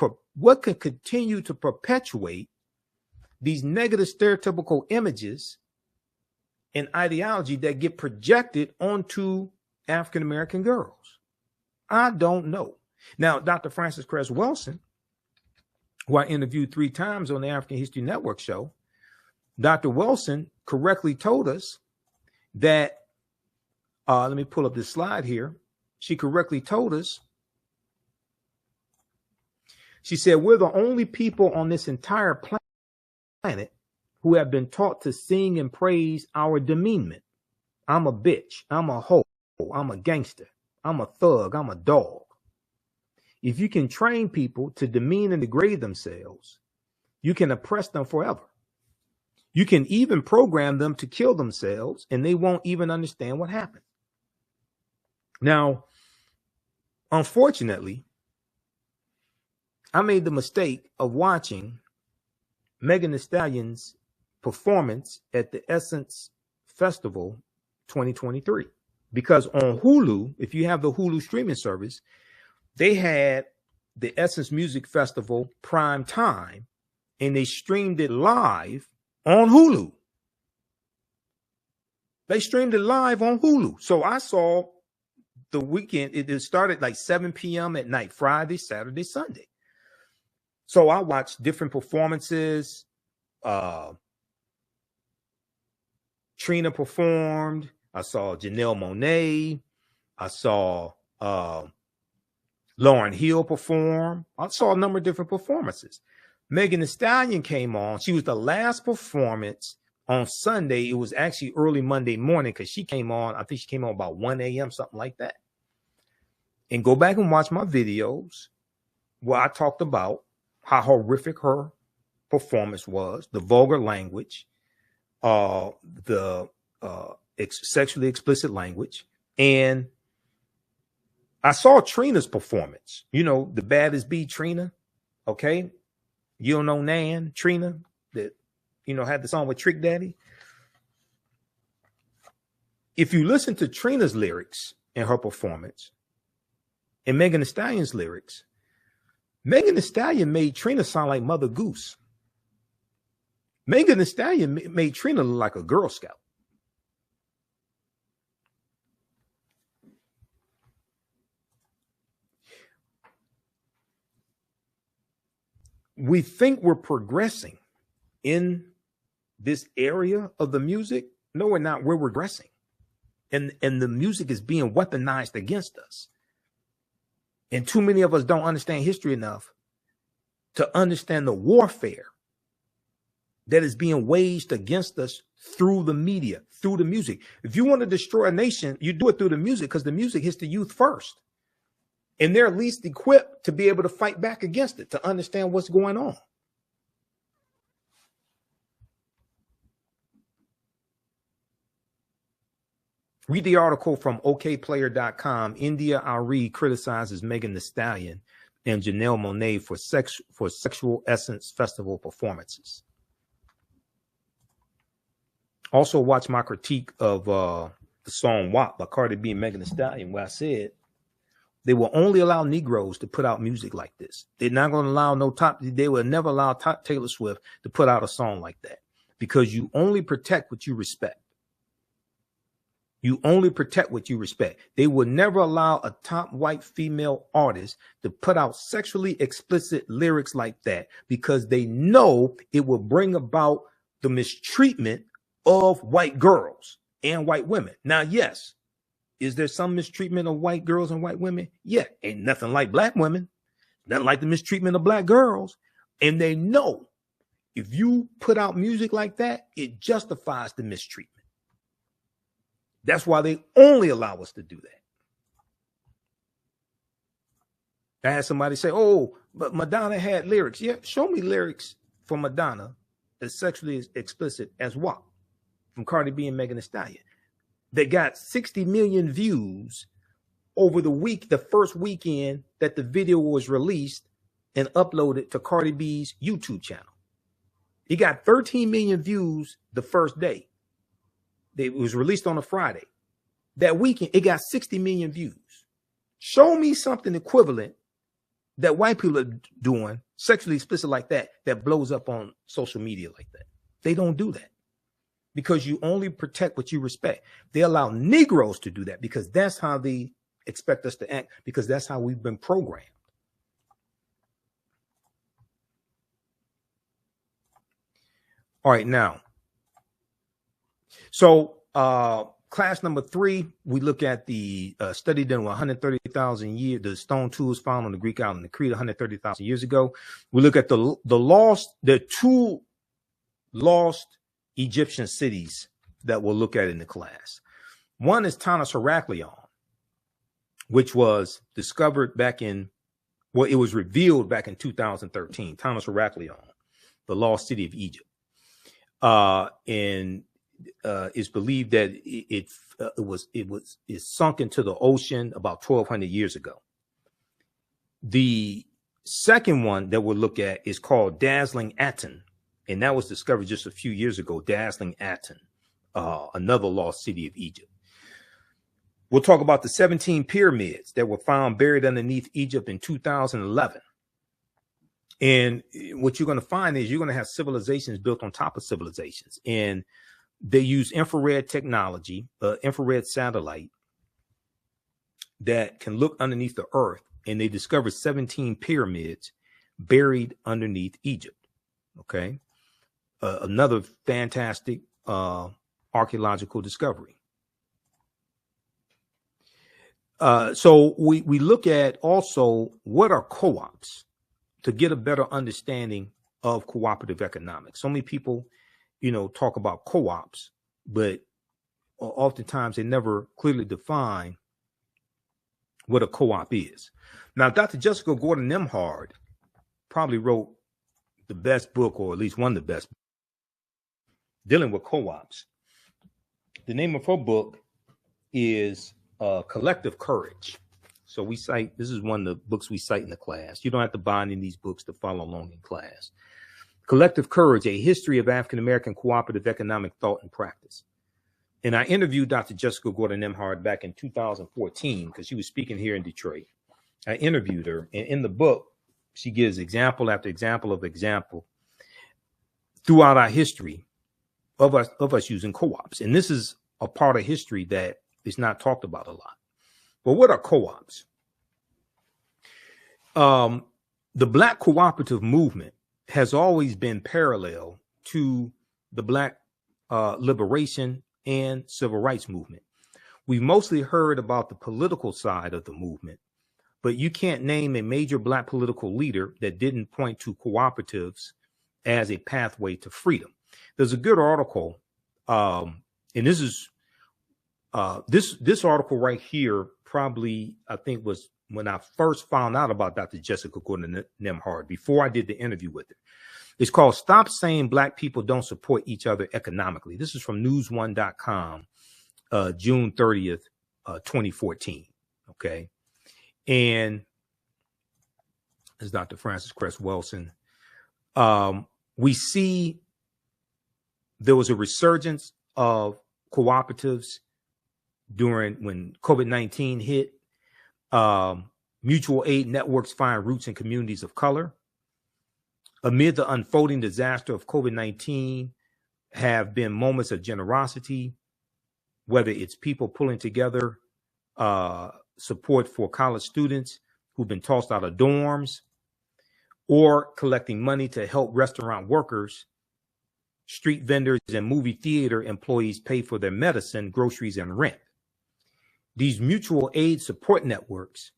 continue to perpetuate these negative stereotypical images and ideology that get projected onto African-American girls? I don't know. Now, Dr. Frances Cress Welsing, who I interviewed 3 times on the African History Network show, Dr. Welsing correctly told us that, let me pull up this slide here. She correctly told us, she said, we're the only people on this entire planet who have been taught to sing and praise our demeanment. I'm a bitch. I'm a hoe. I'm a gangster. I'm a thug. I'm a dog. If you can train people to demean and degrade themselves, you can oppress them forever. You can even program them to kill themselves, and they won't even understand what happened. Now, unfortunately, I made the mistake of watching Megan Thee Stallion's performance at the Essence Festival 2023, because on Hulu, if you have the Hulu streaming service, they had the Essence Music Festival prime time, and they streamed it live on Hulu. They streamed it live on Hulu. So I saw the weekend. It started like 7 p.m. at night, Friday, Saturday, Sunday. So I watched different performances. Trina performed. I saw Janelle Monáe. I saw Lauryn Hill perform. I saw a number of different performances. Megan Thee Stallion came on. She was the last performance on Sunday. It was actually early Monday morning, because she came on, I think she came on about 1 a.m., something like that. And go back and watch my videos where I talked about how horrific her performance was, the vulgar language, the sexually explicit language. And I saw Trina's performance, you know, the baddest bee Trina. Okay. You don't know Nan, Trina, that, you know, had the song with Trick Daddy. If you listen to Trina's lyrics in her performance and Megan Thee Stallion's lyrics, Megan Thee Stallion made Trina sound like Mother Goose. Megan Thee Stallion made Trina look like a Girl Scout. we think we're progressing in this area of the music. No, we're not. We're regressing. And the music is being weaponized against us. And too many of us don't understand history enough to understand the warfare that is being waged against us through the media, through the music. If you want to destroy a nation, you do it through the music, because the music hits the youth first. And they're least equipped to be able to fight back against it, to understand what's going on. Read the article from okplayer.com. India Ari criticizes Megan Thee Stallion and Janelle Monáe for Sexual Essence Festival performances. Also, watch my critique of the song WAP by Cardi B and Megan Thee Stallion, where I said they will only allow Negroes to put out music like this. They're not going to allow they will never allow Taylor Swift to put out a song like that, because you only protect what you respect. You only protect what you respect. They will never allow a top white female artist to put out sexually explicit lyrics like that, because they know it will bring about the mistreatment of white girls and white women. Now, yes, is there some mistreatment of white girls and white women? Yeah, ain't nothing like black women, nothing like the mistreatment of black girls. And they know if you put out music like that, it justifies the mistreatment. That's why they only allow us to do that. I had somebody say, oh, but Madonna had lyrics. Yeah, show me lyrics from Madonna as sexually explicit as what? From Cardi B and Megan Thee Stallion. They got 60 million views over the first weekend that the video was released and uploaded to Cardi B's YouTube channel. It got 13 million views the first day. It was released on a Friday. That weekend, it got 60 million views. Show me something equivalent that white people are doing, sexually explicit like that, that blows up on social media like that. They don't do that, because you only protect what you respect. They allow Negroes to do that because that's how they expect us to act, because that's how we've been programmed. All right, now. So class number 3, we look at the study done with 130,000 years, the stone tools found on the Greek island of Crete 130,000 years ago. We look at the 2 lost Egyptian cities that we'll look at in the class. One is Tanis Heraklion, which was discovered it was revealed back in 2013. Tanis Heraklion, the lost city of Egypt. And it's believed that it sunk into the ocean about 1,200 years ago. The second one that we'll look at is called Dazzling Aten, and that was discovered just a few years ago. Dazzling Aten, another lost city of Egypt. We'll talk about the 17 pyramids that were found buried underneath Egypt in 2011. And what you're going to find is you're going to have civilizations built on top of civilizations, and they use infrared technology, infrared satellite that can look underneath the earth, and they discovered 17 pyramids buried underneath Egypt. Okay, another fantastic archaeological discovery. So we look at also what are co-ops to get a better understanding of cooperative economics. So many people talk about co-ops, but oftentimes they never clearly define what a co-op is. Now, Dr. Jessica Gordon Nembhard probably wrote the best book, or at least one of the best, dealing with co-ops. The name of her book is Collective Courage. So this is one of the books we cite in the class. You don't have to buy any of these books to follow along in class. Collective Courage, A History of African-American Cooperative Economic Thought and Practice. And I interviewed Dr. Jessica Gordon Nembhard back in 2014 because she was speaking here in Detroit. I interviewed her, and in the book, she gives example after example of example throughout our history of us using co-ops. And this is a part of history that is not talked about a lot. But what are co-ops? The Black cooperative movement has always been parallel to the Black liberation and civil rights movement. We've mostly heard about the political side of the movement, but you can't name a major Black political leader that didn't point to cooperatives as a pathway to freedom. There's a good article, and this is this article right here probably, I think, was when I first found out about Dr. Jessica Gordon Nembhard, before I did the interview with her. It's called Stop Saying Black People Don't Support Each Other Economically. This is from news1.com, June 30th, 2014. Okay. And as Dr. Francis Cress Wilson, we see there was a resurgence of cooperatives when COVID-19 hit. Mutual aid networks find roots in communities of color. Amid the unfolding disaster of COVID-19 have been moments of generosity, whether it's people pulling together support for college students who've been tossed out of dorms, or collecting money to help restaurant workers, street vendors, and movie theater employees pay for their medicine, groceries, and rent. These mutual aid support networks,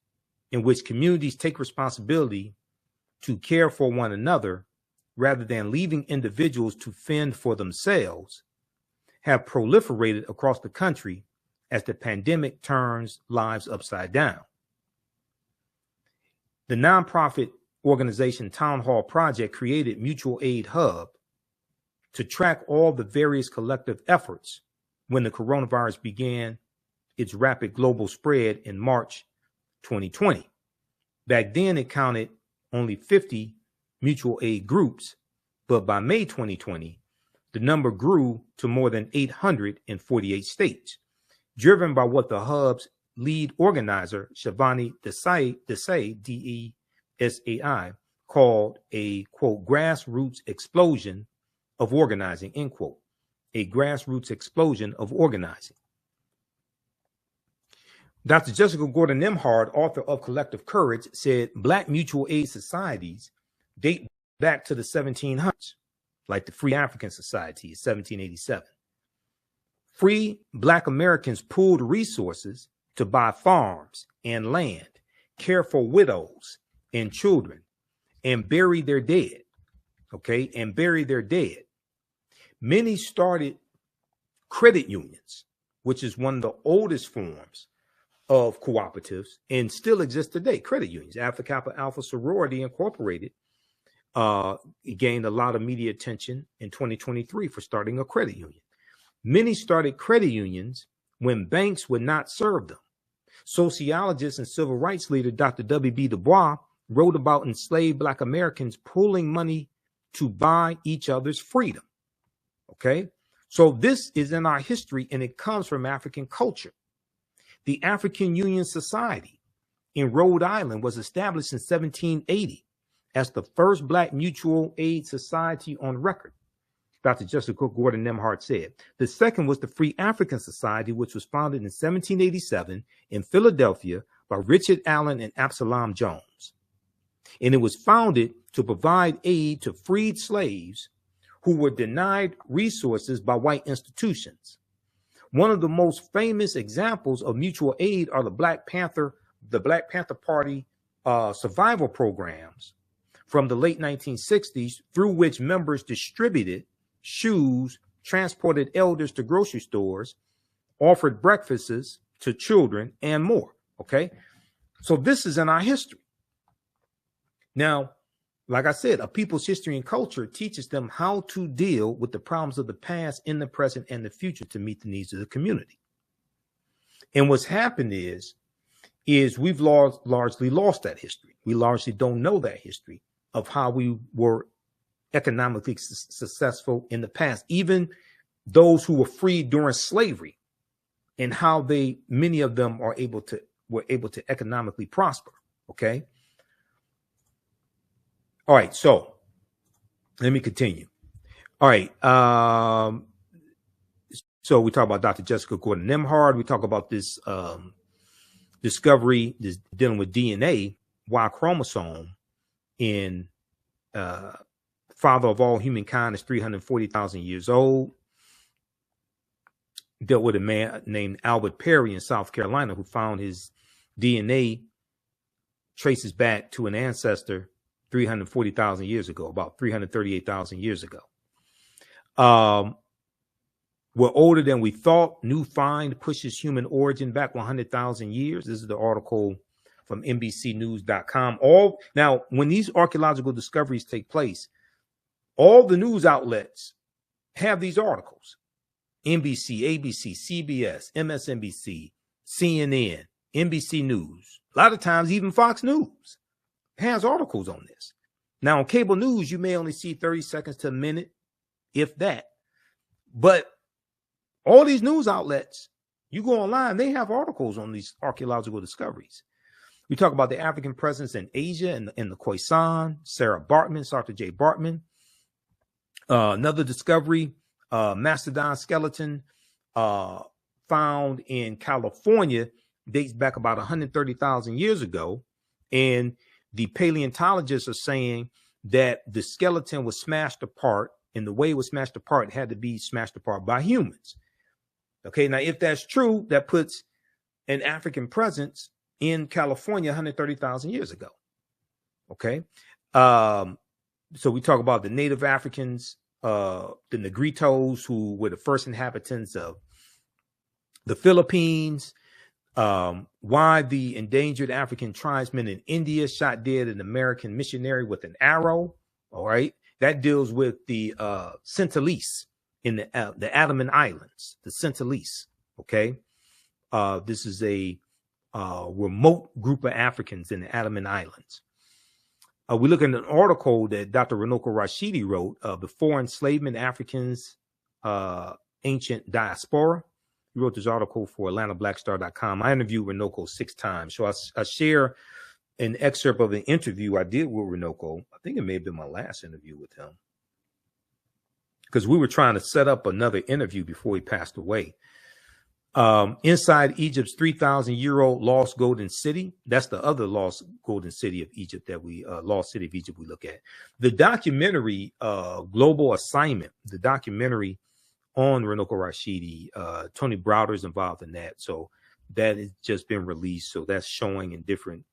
in which communities take responsibility to care for one another rather than leaving individuals to fend for themselves, have proliferated across the country as the pandemic turns lives upside down. The nonprofit organization Town Hall Project created Mutual Aid Hub to track all the various collective efforts when the coronavirus began its rapid global spread in March 2020. Back then, it counted only 50 mutual aid groups, but by May 2020, the number grew to more than 800 in 48 states, driven by what the hub's lead organizer, Shivani Desai, D-E-S-A-I, called a, quote, grassroots explosion of organizing, end quote, a grassroots explosion of organizing. Dr. Jessica Gordon Nembhard, author of Collective Courage, said Black mutual aid societies date back to the 1700s, like the Free African Society in 1787. Free Black Americans pooled resources to buy farms and land, care for widows and children, and bury their dead. Okay, and bury their dead. Many started credit unions, which is one of the oldest forms of cooperatives and still exists today. Credit unions, Alpha Kappa Alpha Sorority Incorporated, gained a lot of media attention in 2023 for starting a credit union. Many started credit unions when banks would not serve them. Sociologist and civil rights leader Dr. W.B. Du Bois wrote about enslaved Black Americans pooling money to buy each other's freedom. Okay, so this is in our history, and it comes from African culture. The African Union Society in Rhode Island was established in 1780 as the first Black mutual aid society on record, Dr. Jessica Gordon Nembhard said. The second was the Free African Society, which was founded in 1787 in Philadelphia by Richard Allen and Absalom Jones. And it was founded to provide aid to freed slaves who were denied resources by white institutions. One of the most famous examples of mutual aid are the Black Panther Party survival programs from the late 1960s, through which members distributed shoes, transported elders to grocery stores, offered breakfasts to children, and more. Okay, so this is in our history. Now, like I said, a people's history and culture teaches them how to deal with the problems of the past in the present and the future to meet the needs of the community. And what's happened is we've largely lost that history. We largely don't know that history of how we were economically successful in the past, even those who were freed during slavery, and how many of them were able to economically prosper. Okay. All right, so let me continue. All right, so we talk about Dr. Jessica Gordon Nembhard. We talk about this discovery, this dealing with DNA, Y chromosome in father of all humankind is 340,000 years old. Dealt with a man named Albert Perry in South Carolina who found his DNA traces back to an ancestor 340,000 years ago, about 338,000 years ago. We're older than we thought. New find pushes human origin back 100,000 years. This is the article from NBCnews.com. Now, when these archaeological discoveries take place, all the news outlets have these articles. NBC, ABC, CBS, MSNBC, CNN, NBC News. A lot of times, even Fox News has articles on this. Now, on cable news, you may only see 30 seconds to a minute, if that. But all these news outlets, you go online, they have articles on these archaeological discoveries. We talk about the African presence in Asia and the Khoisan, Sara Baartman, Sara J. Baartman. Another discovery, mastodon skeleton found in California, dates back about 130,000 years ago. And the paleontologists are saying that the skeleton was smashed apart, and the way it was smashed apart had to be smashed apart by humans. Okay, now if that's true, that puts an African presence in California 130,000 years ago. Okay, so we talk about the native Africans, the Negritos, who were the first inhabitants of the Philippines. Why the endangered African tribesmen in India shot dead an American missionary with an arrow. All right, that deals with the Sentinelese in the Andaman Islands, the Sentinelese. Okay, this is a remote group of Africans in the Andaman Islands. We look at an article that Dr. Runoko Rashidi wrote, Before Enslavement, Africans, Ancient Diaspora. He wrote this article for AtlantaBlackStar.com. I interviewed Runoko 6 times. So I share an excerpt of an interview I did with Runoko. I think it may have been my last interview with him, because we were trying to set up another interview before he passed away. Inside Egypt's 3,000-year-old lost golden city. That's the other lost golden city of Egypt that lost city of Egypt we look at. The documentary, Global Assignment, the documentary on Runoko Rashidi, Tony Browder's involved in that. So that has just been released. So that's showing in different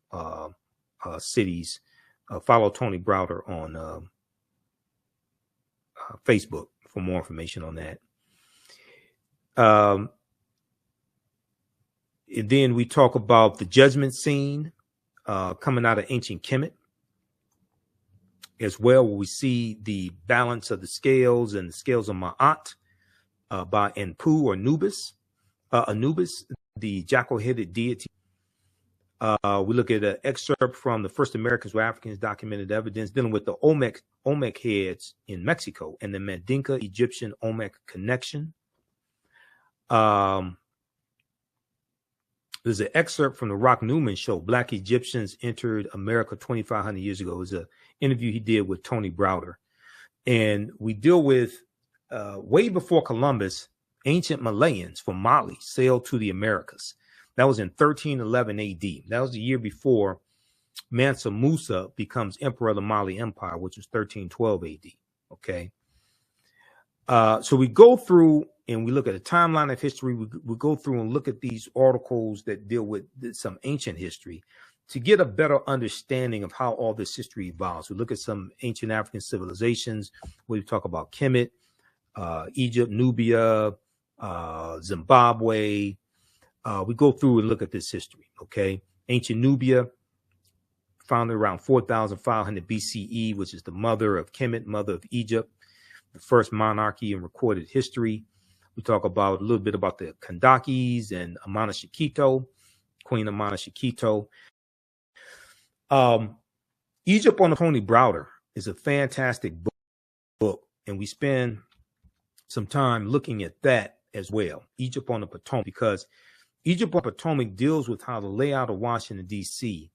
cities. Follow Tony Browder on Facebook for more information on that. And then we talk about the judgment scene coming out of ancient Kemet as well, where we see the balance of the scales and the scales of Ma'at by Anpu or Anubis, the jackal-headed deity. We look at an excerpt from the first Americans were Africans documented evidence dealing with the Olmec heads in Mexico and the Mandinka Egyptian Olmec connection. There's an excerpt from the Rock Newman show, Black Egyptians Entered America 2,500 years ago. It was an interview he did with Tony Browder. And we deal with, way before Columbus, ancient Malayans from Mali sailed to the Americas. That was in 1311 AD. That was the year before Mansa Musa becomes emperor of the Mali Empire, which was 1312 AD. Okay. So we go through and we look at a timeline of history. We go through and look at these articles that deal with some ancient history to get a better understanding of how all this history evolves. We look at some ancient African civilizations. We talk about Kemet, Egypt, Nubia, Zimbabwe. We go through and look at this history. Okay. Ancient Nubia, founded around 4,500 BCE, which is the mother of Kemet, mother of Egypt, the first monarchy in recorded history. We talk about a little bit about the Kandakis and Amana Shikito, Queen Amana Shikito. Egypt on the Tony Browder is a fantastic book, and we spend some time looking at that as well. Egypt on the Potomac, because Egypt on the Potomac deals with how the layout of Washington, D.C.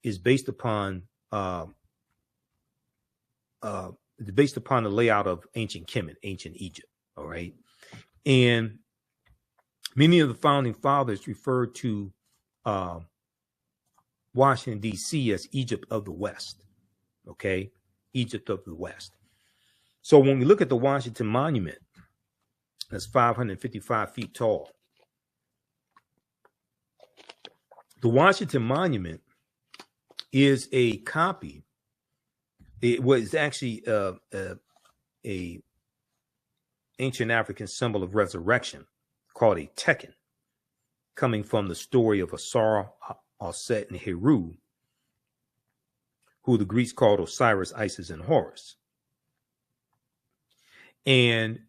is based upon the layout of ancient Kemet, ancient Egypt. All right. And many of the founding fathers referred to Washington, D.C. as Egypt of the West. Okay. Egypt of the West. So when we look at the Washington Monument, that's 555 feet tall. The Washington Monument is a copy. It was actually a ancient African symbol of resurrection called a Tekken, coming from the story of Sara Baartman and Heru, who the Greeks called Osiris, Isis, and Horus. And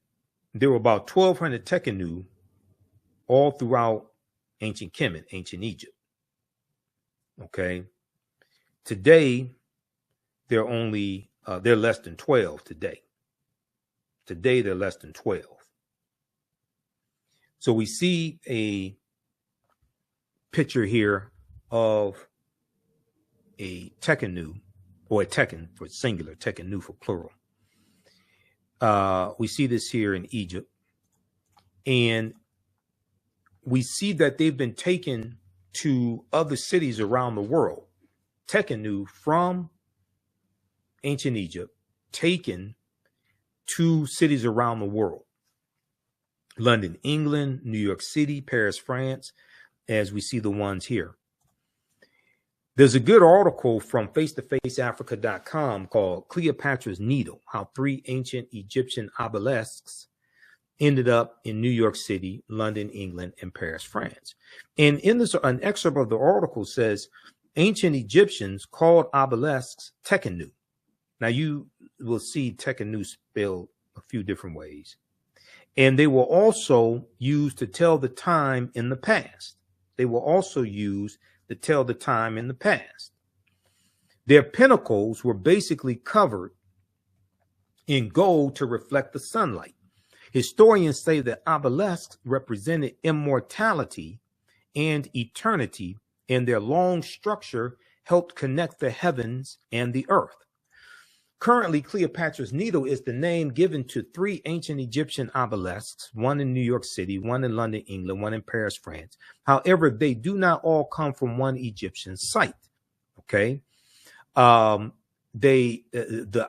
there were about 1,200 Tekkenu all throughout ancient Kemet, ancient Egypt. Okay. Today, they're less than 12 today. Today, they're less than 12. So we see a picture here of a Tekkenu, or a Tekken for singular, Tekkenu for plural. We see this here in Egypt, and we see that they've been taken to other cities around the world. Tekkenu from ancient Egypt, taken to cities around the world. London, England, New York City, Paris, France, as we see the ones here. There's a good article from face-to-faceafrica.com called Cleopatra's Needle, How 3 Ancient Egyptian Obelisks Ended Up in New York City, London, England, and Paris, France. And in this, an excerpt of the article says, ancient Egyptians called obelisks Tekkenu. Now you will see Tekkenu spelled a few different ways. And they were also used to tell the time in the past. They were also used to tell the time in the past. Their pinnacles were basically covered in gold to reflect the sunlight. Historians say that obelisks represented immortality and eternity, and their long structure helped connect the heavens and the earth. Currently, Cleopatra's Needle is the name given to 3 ancient Egyptian obelisks, one in New York City, one in London, England, one in Paris, France. However, they do not all come from one Egyptian site. Okay. The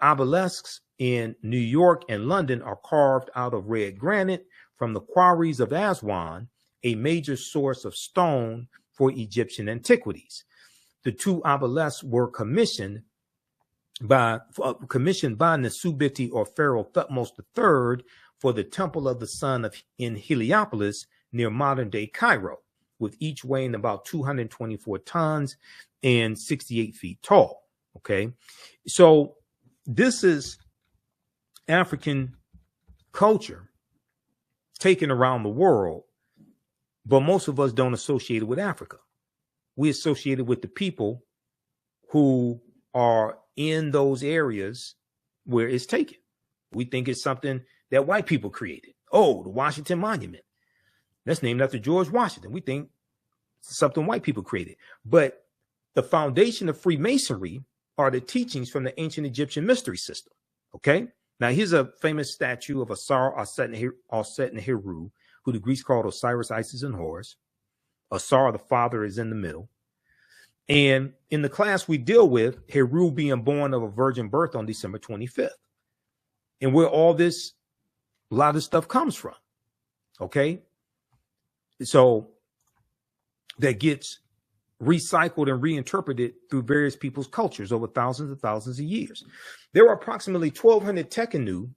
obelisks in New York and London are carved out of red granite from the quarries of Aswan, a major source of stone for Egyptian antiquities. The 2 obelisks were commissioned by Nesubiti or Pharaoh Thutmose III for the Temple of the Sun in Heliopolis near modern-day Cairo, with each weighing about 224 tons and 68 feet tall. Okay, so this is African culture taken around the world, but most of us don't associate it with Africa. We associate it with the people who are in those areas where it's taken. We think it's something that white people created. Oh, the Washington Monument. That's named after George Washington. We think it's something white people created. But the foundation of Freemasonry are the teachings from the ancient Egyptian mystery system. Okay? Now, here's a famous statue of Sara Baartman and Heru, who the Greeks called Osiris, Isis, and Horus. Asar, the father, is in the middle. And in the class we deal with, Heru being born of a virgin birth on December 25th. And where a lot of this stuff comes from. Okay? So that gets recycled and reinterpreted through various people's cultures over thousands and thousands of years. There are approximately 1,200 Tekkenu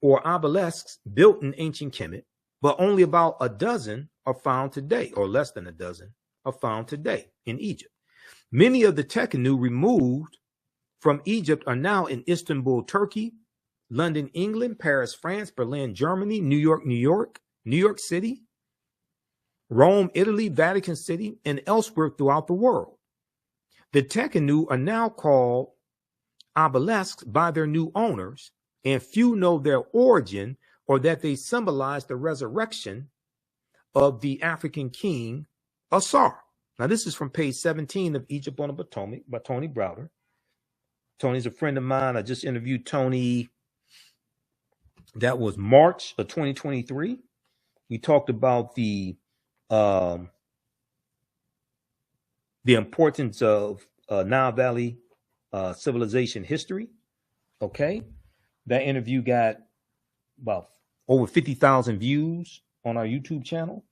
or obelisks built in ancient Kemet, but only about a dozen are found today, or less than a dozen are found today in Egypt. Many of the Tekkenu removed from Egypt are now in Istanbul, Turkey, London, England, Paris, France, Berlin, Germany, New York City, Rome, Italy, Vatican City, and elsewhere throughout the world. The Tekkenu are now called obelisks by their new owners, and few know their origin or that they symbolize the resurrection of the African king Asar. Now, this is from page 17 of Egypt on the Potomac by Tony Browder. Tony's a friend of mine. I just interviewed Tony. That was March of 2023. We talked about the importance of Nile Valley civilization history. Okay. That interview got about over 50,000 views on our YouTube channel.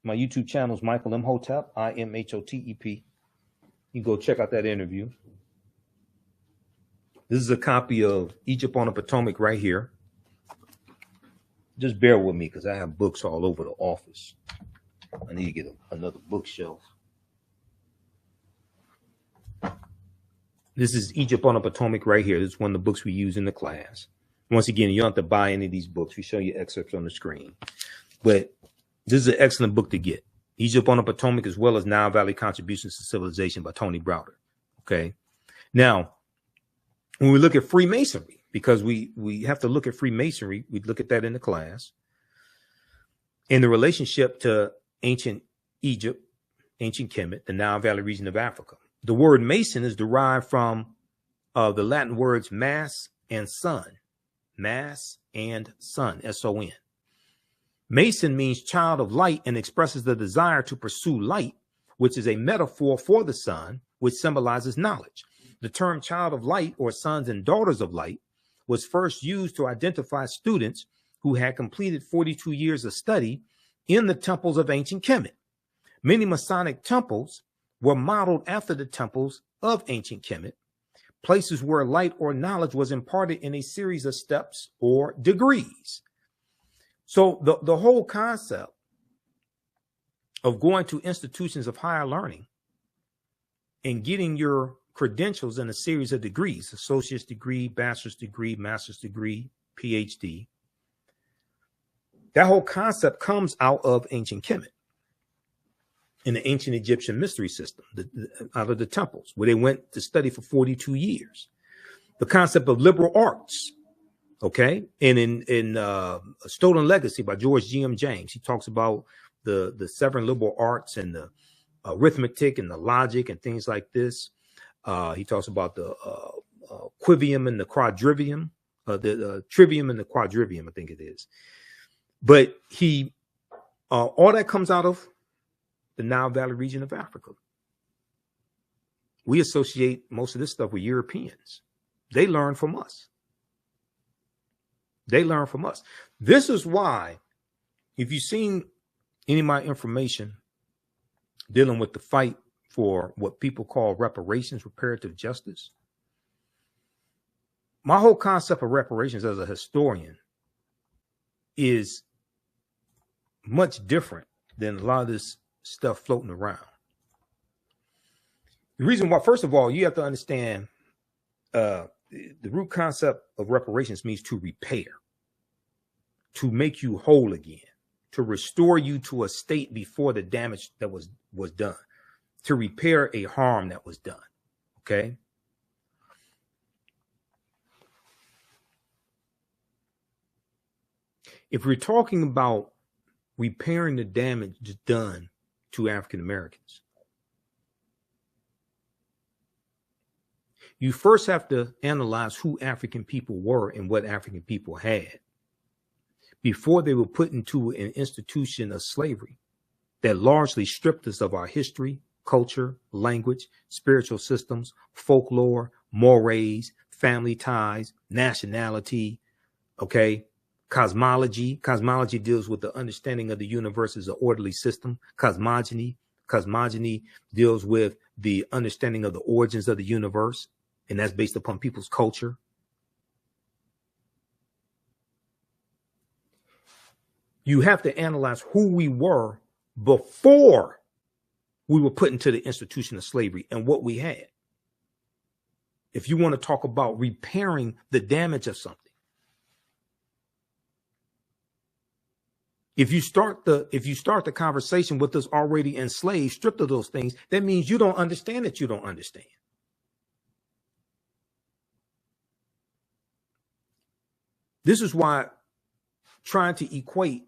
My YouTube channel is Michael Imhotep, Imhotep. You can go check out that interview. This is a copy of Egypt on the Potomac right here. Just bear with me because I have books all over the office. I need to get another bookshelf. This is Egypt on the Potomac right here. This is one of the books we use in the class. Once again, you don't have to buy any of these books. We show you excerpts on the screen. But this is an excellent book to get. Egypt on the Potomac, as well as Nile Valley Contributions to Civilization by Tony Browder. Okay. Now, when we look at Freemasonry, because we have to look at Freemasonry, we look at that in the class, in the relationship to ancient Egypt, ancient Kemet, the Nile Valley region of Africa. The word Mason is derived from the Latin words mass and sun. Mass and sun, S-O-N. Mason means child of light and expresses the desire to pursue light, which is a metaphor for the sun, which symbolizes knowledge. The term child of light, or sons and daughters of light, was first used to identify students who had completed 42 years of study in the temples of ancient Kemet. Many Masonic temples were modeled after the temples of ancient Kemet, places where light or knowledge was imparted in a series of steps or degrees. So the whole concept of going to institutions of higher learning and getting your credentials in a series of degrees, associate's degree, bachelor's degree, master's degree, PhD, that whole concept comes out of ancient Kemet, in the ancient Egyptian mystery system, out of the temples, where they went to study for 42 years. The concept of liberal arts, okay? And in Stolen Legacy by George G.M. James, he talks about the 7 liberal arts and the arithmetic and the logic and things like this. He talks about the quivium and the quadrivium, the trivium and the quadrivium, I think it is. But all that comes out of the Nile Valley region of Africa. We associate most of this stuff with Europeans. They learn from us. They learn from us. This is why, if you've seen any of my information dealing with the fight for what people call reparations, reparative justice, my whole concept of reparations as a historian is much different than a lot of this stuff floating around. The reason why, first of all, you have to understand the root concept of reparations means to repair, to make you whole again, to restore you to a state before the damage that was done, to repair a harm that was done. Okay. If we're talking about repairing the damage done to African Americans, you first have to analyze who African people were and what African people had before they were put into an institution of slavery that largely stripped us of our history, culture, language, spiritual systems, folklore, mores, family ties, nationality, okay? Cosmology. Cosmology deals with the understanding of the universe as an orderly system. Cosmogony deals with the understanding of the origins of the universe, and that's based upon people's culture. You have to analyze who we were before we were put into the institution of slavery and what we had. If you want to talk about repairing the damage of something, if you start the conversation with us already enslaved, stripped of those things, that means you don't understand that you don't understand. This is why trying to equate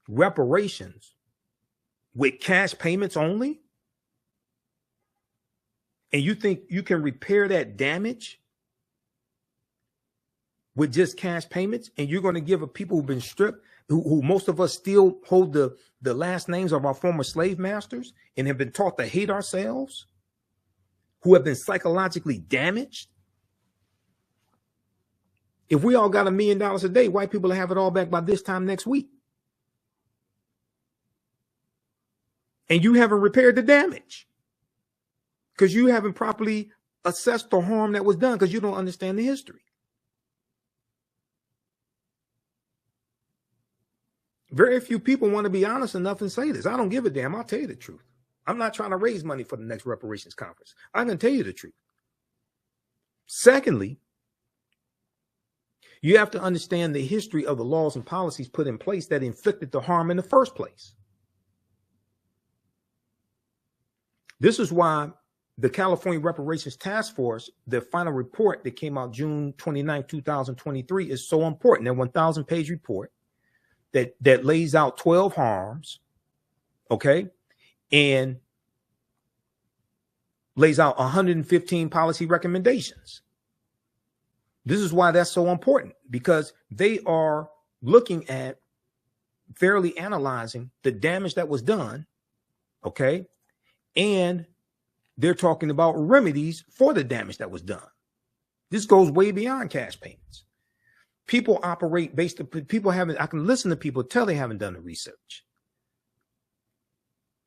reparations with cash payments only, and you think you can repair that damage with just cash payments, and you're going to give a people who've been stripped, who most of us still hold the last names of our former slave masters and have been taught to hate ourselves, who have been psychologically damaged, If we all got $1 million a day, white people will have it all back by this time next week. And you haven't repaired the damage because you haven't properly assessed the harm that was done because you don't understand the history. Very few people want to be honest enough and say this. I don't give a damn. I'll tell you the truth. I'm not trying to raise money for the next reparations conference. I'm going to tell you the truth. Secondly, you have to understand the history of the laws and policies put in place that inflicted the harm in the first place. This is why the California Reparations Task Force, the final report that came out June 29, 2023 is so important. That 1,000-page report that lays out 12 harms, okay, and lays out 115 policy recommendations. This is why that's so important, because they are looking at fairly analyzing the damage that was done, okay, and they're talking about remedies for the damage that was done. This goes way beyond cash payments. People operate based on people haven't. I can listen to people tell they haven't done the research.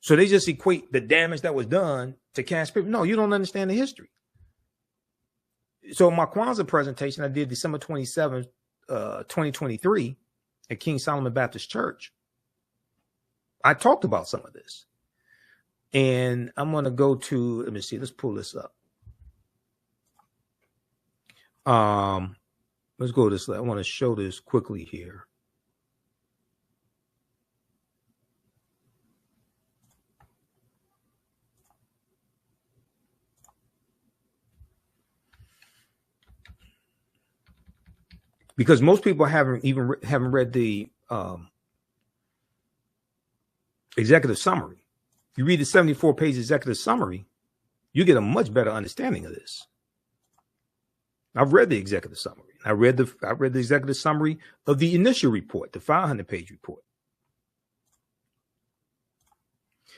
So they just equate the damage that was done to cash payments. No, you don't understand the history. So my Kwanzaa presentation I did December 27th, 2023 at King Solomon Baptist Church. I talked about some of this. And I'm going to go to, let me see, let's pull this up. Let's go to this. I want to show this quickly here. Because most people haven't read the executive summary. You read the 74-page executive summary, you get a much better understanding of this. I've read the executive summary. I read the executive summary of the initial report, the 500-page report.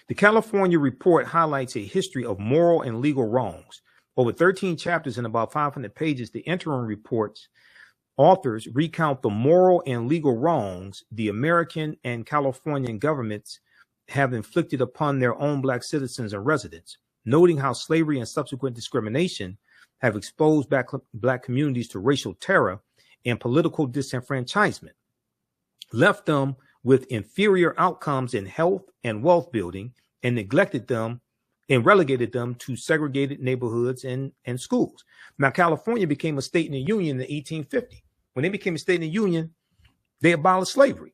The California report highlights a history of moral and legal wrongs. Over 13 chapters and about 500 pages, the interim report's authors recount the moral and legal wrongs the American and Californian governments have inflicted upon their own Black citizens and residents, noting how slavery and subsequent discrimination have exposed Black communities to racial terror and political disenfranchisement, left them with inferior outcomes in health and wealth building, and neglected them and relegated them to segregated neighborhoods and schools. Now, California became a state in the Union in 1850. When they became a state in the Union, they abolished slavery.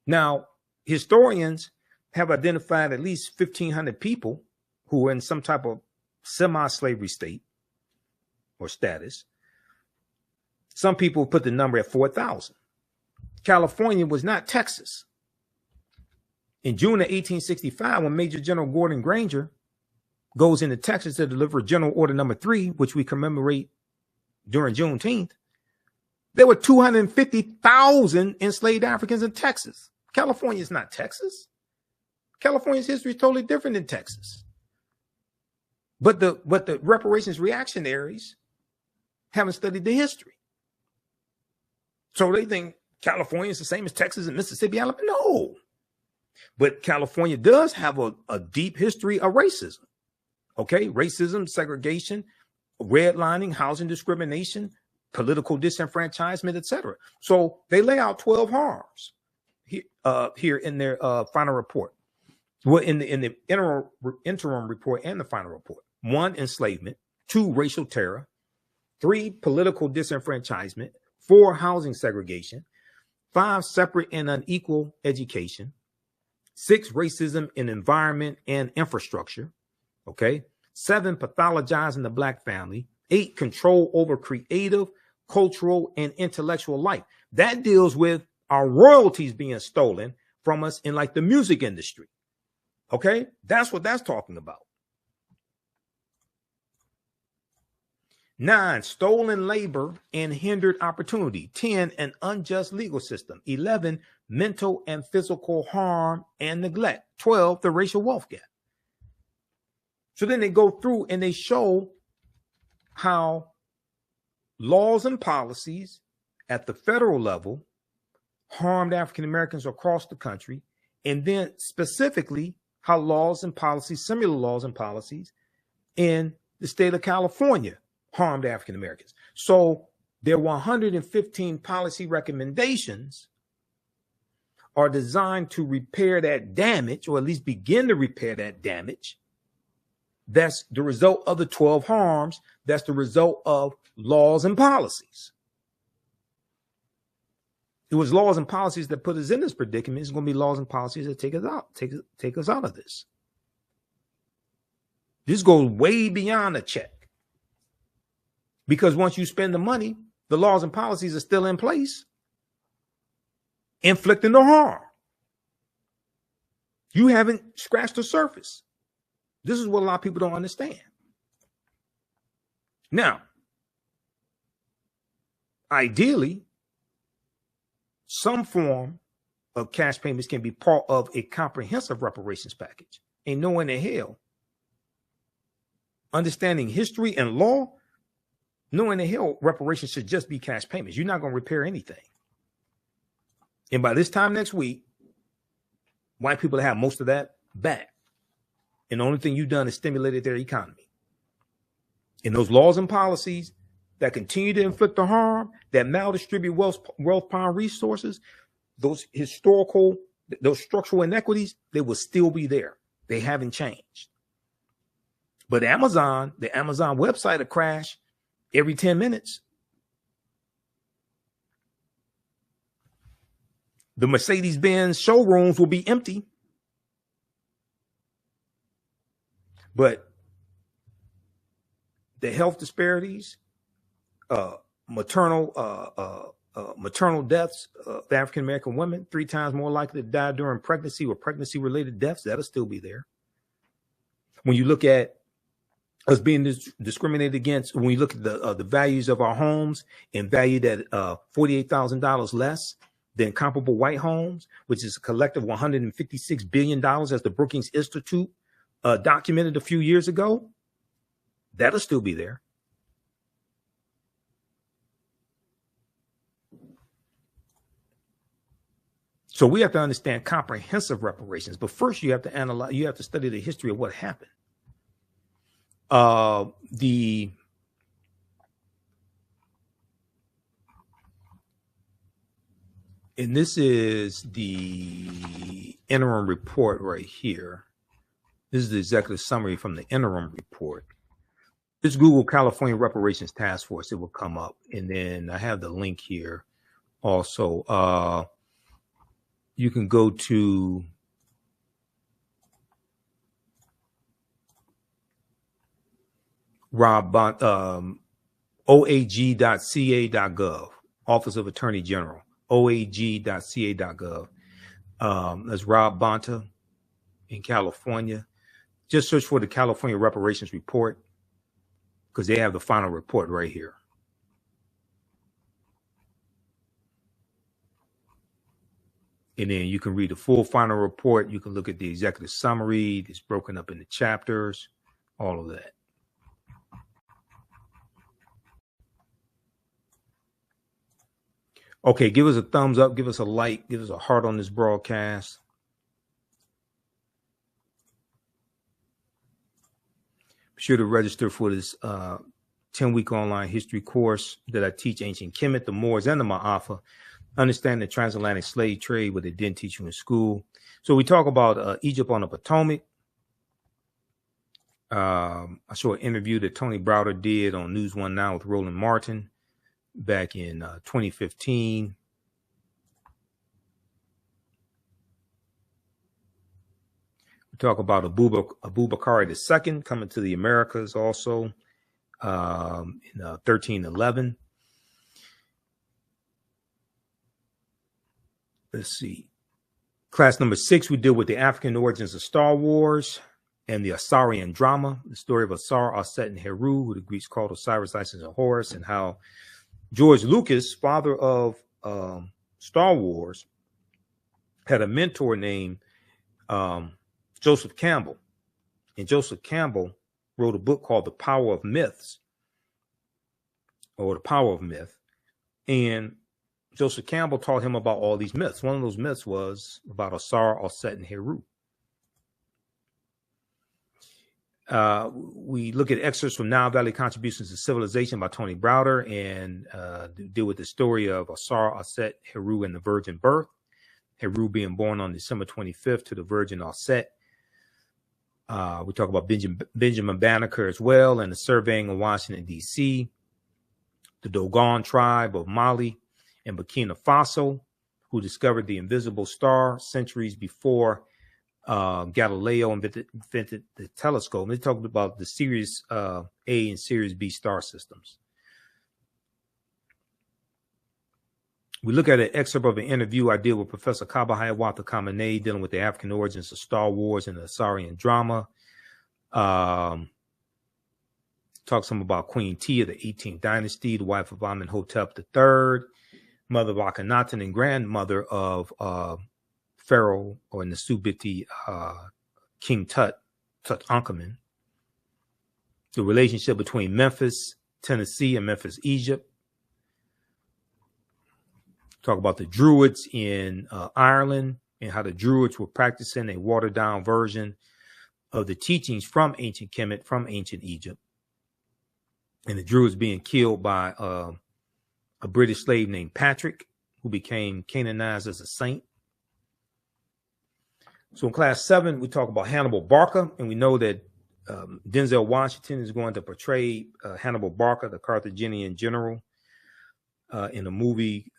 Now, historians have identified at least 1,500 people who were in some type of semi-slavery state or status. Some people put the number at 4,000. California was not Texas. In June of 1865, when Major General Gordon Granger goes into Texas to deliver General Order Number 3, which we commemorate during Juneteenth, there were 250,000 enslaved Africans in Texas. California is not Texas. California's history is totally different than Texas. But the reparations reactionaries haven't studied the history. So they think California is the same as Texas and Mississippi, Alabama. No. But California does have a deep history of racism. Okay, racism, segregation, redlining, housing discrimination, political disenfranchisement, etc. So they lay out 12 harms here in their final report. Well, in the interim report and the final report. 1, enslavement. 2, racial terror. 3, political disenfranchisement. 4, housing segregation. 5, separate and unequal education. 6, racism in environment and infrastructure. Okay. 7, pathologizing the Black family. 8, control over creative, cultural, and intellectual life. That deals with our royalties being stolen from us in like the music industry. Okay. That's what that's talking about. 9, stolen labor and hindered opportunity. 10, an unjust legal system. 11, mental and physical harm and neglect. 12, the racial wealth gap. So then they go through and they show how laws and policies at the federal level harmed African Americans across the country, and then specifically how laws and policies, similar laws and policies in the state of California harmed African Americans. So their 115 policy recommendations are designed to repair that damage, or at least begin to repair that damage. That's the result of the 12 harms. That's the result of laws and policies. It was laws and policies that put us in this predicament. It's going to be laws and policies that take us out of this. This goes way beyond a check. Because once you spend the money, the laws and policies are still in place, inflicting the harm. You haven't scratched the surface. This is what a lot of people don't understand. Now, ideally, some form of cash payments can be part of a comprehensive reparations package. Ain't no way in the hell. Understanding history and law, knowing the hell reparations should just be cash payments. You're not going to repair anything. And by this time next week, white people have most of that back. And the only thing you've done is stimulated their economy. And those laws and policies that continue to inflict the harm, that maldistribute wealth pound resources, those historical, those structural inequities, they will still be there. They haven't changed. But the Amazon website will crash every 10 minutes. The Mercedes-Benz showrooms will be empty. But the health disparities, maternal deaths of African American women, 3 times more likely to die during pregnancy or pregnancy-related deaths, that'll still be there. When you look at us being discriminated against, when you look at the values of our homes and valued at $48,000 less than comparable white homes, which is a collective $156 billion, as the Brookings Institute documented a few years ago, that'll still be there. So we have to understand comprehensive reparations, but first you have to analyze, you have to study the history of what happened. And this is the interim report right here. This is the executive summary from the interim report. Just Google California Reparations Task Force, it will come up. And then I have the link here also. You can go to oag.ca.gov, Office of Attorney General, oag.ca.gov. That's Rob Bonta in California. Just search for the California Reparations Report because they have the final report right here. And then you can read the full final report. You can look at the executive summary. It's broken up into chapters, all of that. Okay, give us a thumbs up, give us a like, give us a heart on this broadcast. Be sure to register for this 10-week online history course that I teach ancient Kemet, the Moors, and the Maafa. Understand the transatlantic slave trade, what they didn't teach you in school. So we talk about Egypt on the Potomac. I saw an interview that Tony Browder did on News One Now with Roland Martin back in 2015. We talk about Abubakar II coming to the Americas also in 1311. Let's see. Class number 6, we deal with the African origins of Star Wars and the Asarian drama, the story of Asar, Aset, and Heru, who the Greeks called Osiris, Isis, and Horus, and how George Lucas, father of Star Wars, had a mentor named Joseph Campbell. And Joseph Campbell wrote a book called The Power of Myths. or the power of myth. And Joseph Campbell taught him about all these myths. One of those myths was about Asar, Auset, and Heru. We look at excerpts from Nile Valley Contributions to Civilization by Tony Browder and deal with the story of Asar, Auset, Heru, and the virgin birth. Heru being born on December 25th to the virgin Auset. We talk about Benjamin Banneker as well, and the surveying of Washington, D.C., the Dogon tribe of Mali and Burkina Faso, who discovered the invisible star centuries before Galileo invented the telescope. And they talked about the Series A and Series B star systems. We look at an excerpt of an interview I did with Professor Kaba Hiawatha Khamenei dealing with the African origins of Star Wars and the Assyrian drama. Talks some about Queen Tia, the 18th dynasty, the wife of Amenhotep III, mother of Akhenaten and grandmother of Pharaoh or Nasubiti King Tutankhamun. The relationship between Memphis, Tennessee, and Memphis, Egypt. Talk about the Druids in Ireland and how the Druids were practicing a watered down version of the teachings from ancient Kemet, from ancient Egypt. And the Druids being killed by a British slave named Patrick, who became canonized as a saint. So in class 7, we talk about Hannibal Barca, and we know that Denzel Washington is going to portray Hannibal Barca, the Carthaginian general, in a movie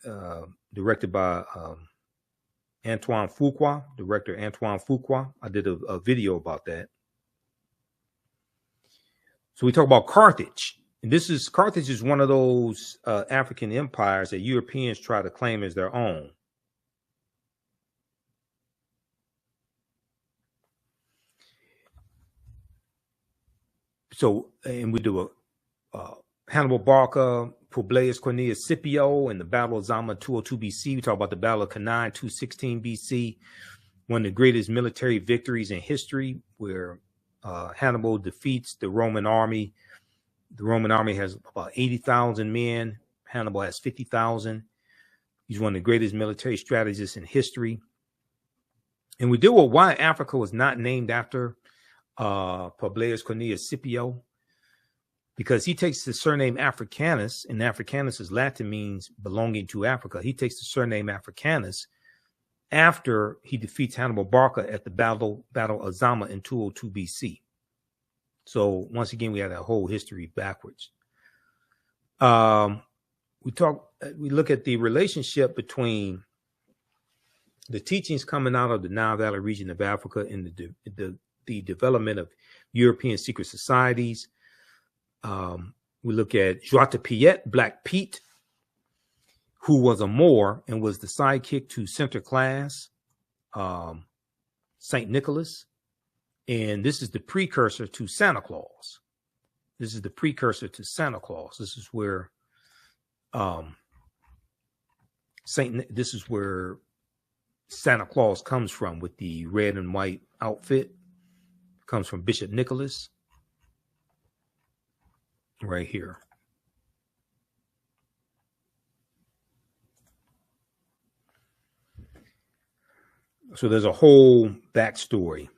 directed by Antoine Fuqua, director Antoine Fuqua. I did a video about that. So we talk about Carthage. And Carthage is one of those African empires that Europeans try to claim as their own. So, and we do a Hannibal Barca, Publius Cornelius Scipio, and the Battle of Zama 202 BC. We talk about the Battle of Cannae 216 BC, one of the greatest military victories in history, where Hannibal defeats the Roman army. The Roman army has about 80,000 men. Hannibal has 50,000. He's one of the greatest military strategists in history. And we deal with why Africa was not named after Publius Cornelius Scipio, because he takes the surname Africanus, and Africanus is Latin, means belonging to Africa. He takes the surname Africanus after he defeats Hannibal Barca at the Battle of Zama in 202 BC. So once again, we have that whole history backwards. We look at the relationship between the teachings coming out of the Nile Valley region of Africa and the development of European secret societies. We look at Joie de Piet, Black Pete, who was a Moor and was the sidekick to Sinterklaas, Saint Nicholas. And this is the precursor to Santa Claus. This is the precursor to Santa Claus. This is where Santa Claus comes from, with the red and white outfit. Comes from Bishop Nicholas. Right here. So there's a whole backstory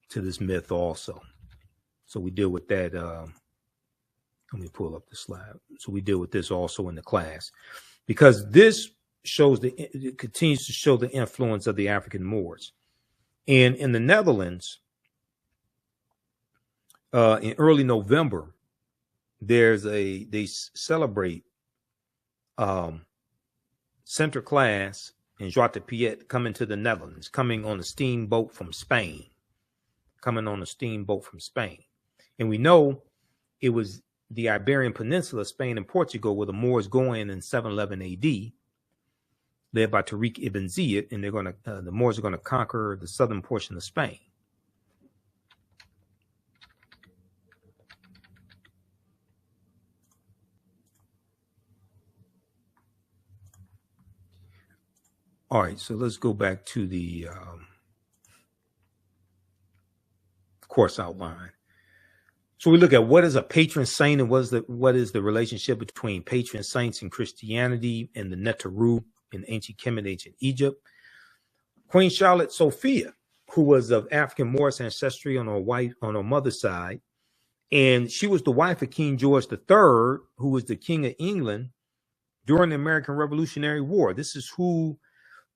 to this myth also. So we deal with that. Let me pull up the slide. So we deal with this also in the class, because this shows it continues to show the influence of the African Moors. And in the Netherlands, in early November, they celebrate Sinterklaas and Joie de Piet coming to the Netherlands, coming on a steamboat from Spain. And we know it was the Iberian Peninsula, Spain and Portugal, where the Moors go in 711 AD, led by Tariq ibn Ziyad, and the Moors are going to conquer the southern portion of Spain. All right, so let's go back to the course outline. So we look at what is a patron saint and what is the relationship between patron saints in Christianity and the Neteru in ancient Kemet, ancient Egypt. Queen Charlotte Sophia, who was of African Moorish ancestry on her mother's side, and she was the wife of King George III, who was the King of England during the American Revolutionary War. This is who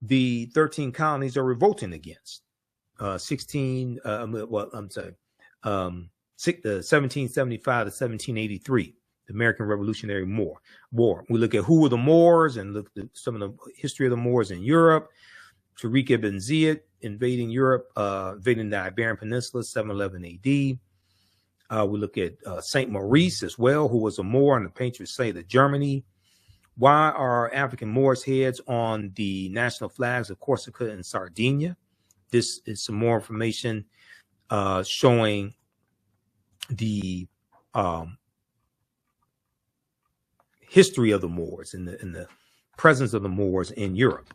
the 13 colonies are revolting against. 1775 to 1783, the American Revolutionary War. We look at who were the Moors and look at some of the history of the Moors in Europe. Tariq ibn Ziyad invading Europe, invading the Iberian Peninsula, 711 AD. We look at Saint Maurice as well, who was a Moor and the patron saint of Germany. Why are African Moors heads on the national flags of Corsica and Sardinia? This is some more information showing the history of the Moors and the presence of the Moors in Europe.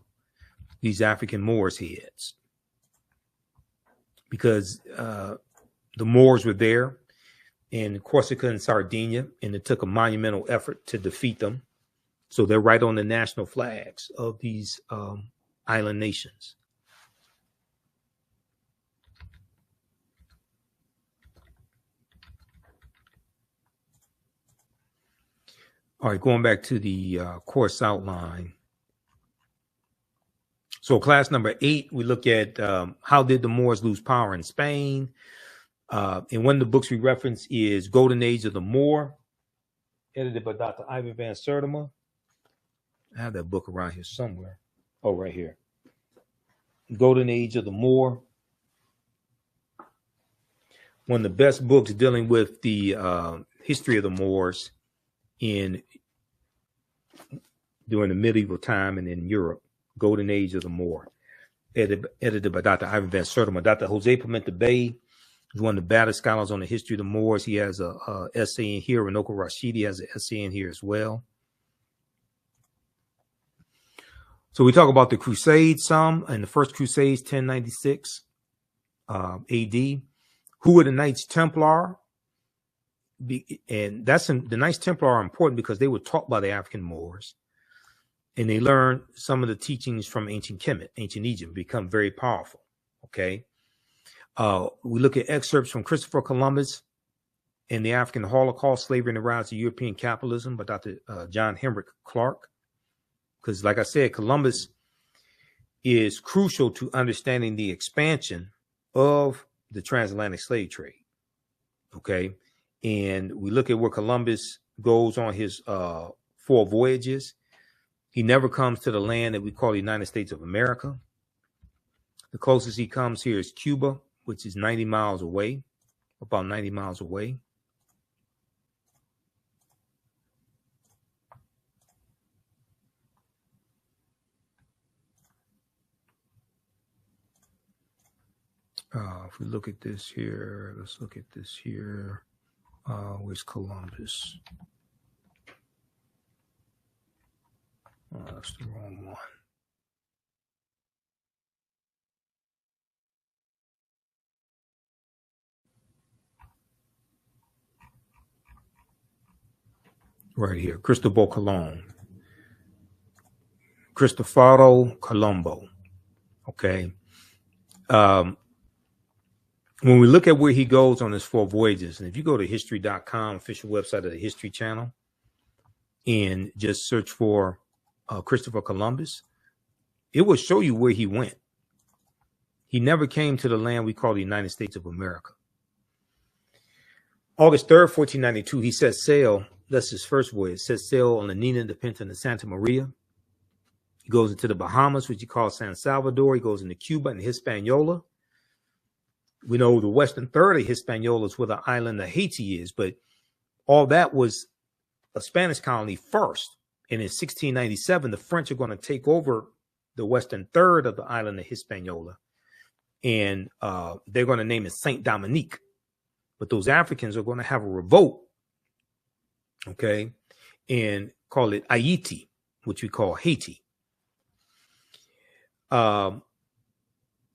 These African Moors heads, because the Moors were there in Corsica and Sardinia, and it took a monumental effort to defeat them. So they're right on the national flags of these island nations. All right, going back to the course outline. So class number 8, we look at how did the Moors lose power in Spain? And one of the books we reference is Golden Age of the Moor, edited by Dr. Ivan van Sertima. I have that book around here somewhere. Oh, right here. Golden Age of the Moor. One of the best books dealing with the history of the Moors during the medieval time and in Europe. Golden Age of the Moor, edited by Dr. Ivan van Sertima. Dr. Jose Pimenta Bay is one of the baddest scholars on the history of the Moors. He has a essay in here. Ranoko Rashidi has an essay in here as well. So we talk about the Crusades some, and the first Crusades, 1096 AD. Who were the Knights Templar? And the Knights Templar are important because they were taught by the African Moors. And they learn some of the teachings from ancient Kemet, ancient Egypt, become very powerful. Okay. We look at excerpts from Christopher Columbus and the African Holocaust, Slavery and the Rise of European Capitalism by Dr. John Henrik Clark. Because like I said, Columbus is crucial to understanding the expansion of the transatlantic slave trade. Okay. And we look at where Columbus goes on his 4 voyages. He never comes to the land that we call the United States of America. The closest he comes here is Cuba, which is 90 miles away, about 90 miles away. If we look at this here, let's look at this here. Where's Columbus? Oh, that's the wrong one. Right here, Cristobal Colon. Cristoforo Colombo. Okay. When we look at where he goes on his 4 voyages, and if you go to history.com, official website of the History Channel, and just search for Christopher Columbus, it will show you where he went. He never came to the land we call the United States of America. August 3rd, 1492, he set sail. That's his first voyage. Set sail on the Nina, the Pinta, and the Santa Maria. He goes into the Bahamas, which he calls San Salvador. He goes into Cuba and Hispaniola. We know the western third of Hispaniola is where the island of Haiti is, but all that was a Spanish colony first. And in 1697, the French are going to take over the western third of the island of Hispaniola, and they're going to name it Saint Dominique. But those Africans are going to have a revolt, okay, and call it Haiti, which we call Haiti.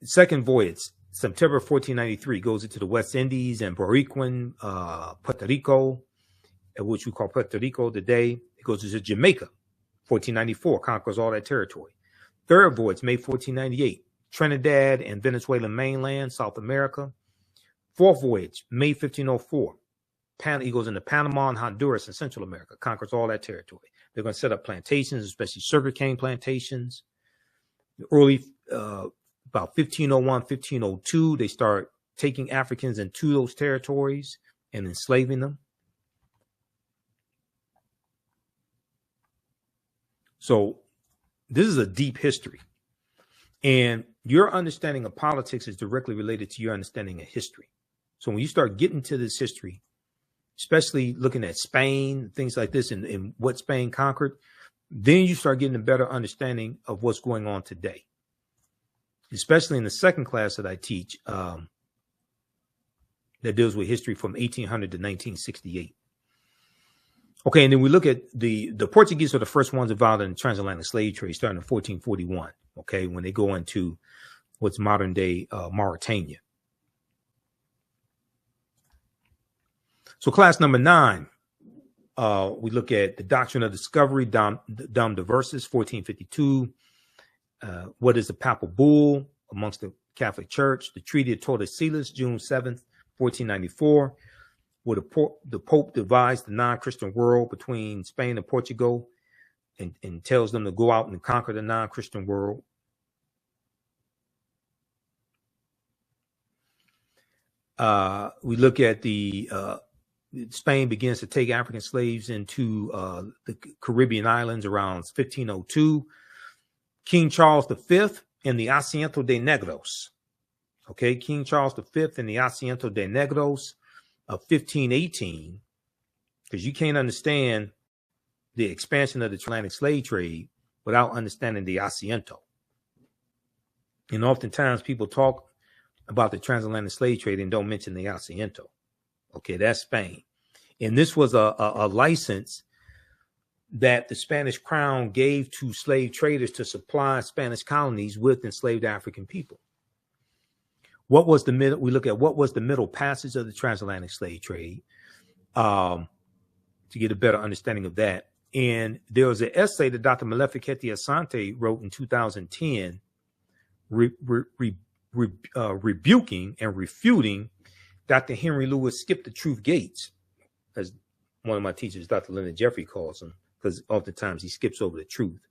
Second voyage, September 1493 goes into the West Indies and Boricuan, Puerto Rico, which we call Puerto Rico today. It goes into Jamaica, 1494, conquers all that territory. Third voyage, May 1498, Trinidad and Venezuelan mainland, South America. Fourth voyage, May 1504, he goes into Panama and Honduras in Central America, conquers all that territory. They're going to set up plantations, especially sugarcane plantations. Early, about 1501, 1502, they start taking Africans into those territories and enslaving them. So this is a deep history. And your understanding of politics is directly related to your understanding of history. So when you start getting to this history, especially looking at Spain, things like this, and what Spain conquered, then you start getting a better understanding of what's going on today. Especially in the second class that I teach, that deals with history from 1800 to 1968. Okay, and then we look at the Portuguese are the first ones involved in the transatlantic slave trade starting in 1441, okay, when they go into what's modern day Mauritania. So class number 9, we look at the doctrine of discovery, Dom Diversis, 1452. What is the papal bull amongst the Catholic Church? The Treaty of Tordesillas, June 7th, 1494. Where the Pope divides the non-Christian world between Spain and Portugal and tells them to go out and conquer the non-Christian world. We look at the Spain begins to take African slaves into the Caribbean islands around 1502. King Charles V and the Asiento de Negros. Okay, King Charles V and the Asiento de Negros of 1518, because you can't understand the expansion of the transatlantic slave trade without understanding the Asiento. And oftentimes people talk about the transatlantic slave trade and don't mention the Asiento. Okay, that's Spain. And this was a license that the Spanish crown gave to slave traders to supply Spanish colonies with enslaved African people. What was the middle? We look at what was the middle passage of the transatlantic slave trade to get a better understanding of that. And there was an essay that Dr. Maleficenti Asante wrote in 2010, rebuking and refuting Dr. Henry Louis Skip the Truth Gates, as one of my teachers, Dr. Leonard Jeffrey, calls him, because oftentimes he skips over the truth.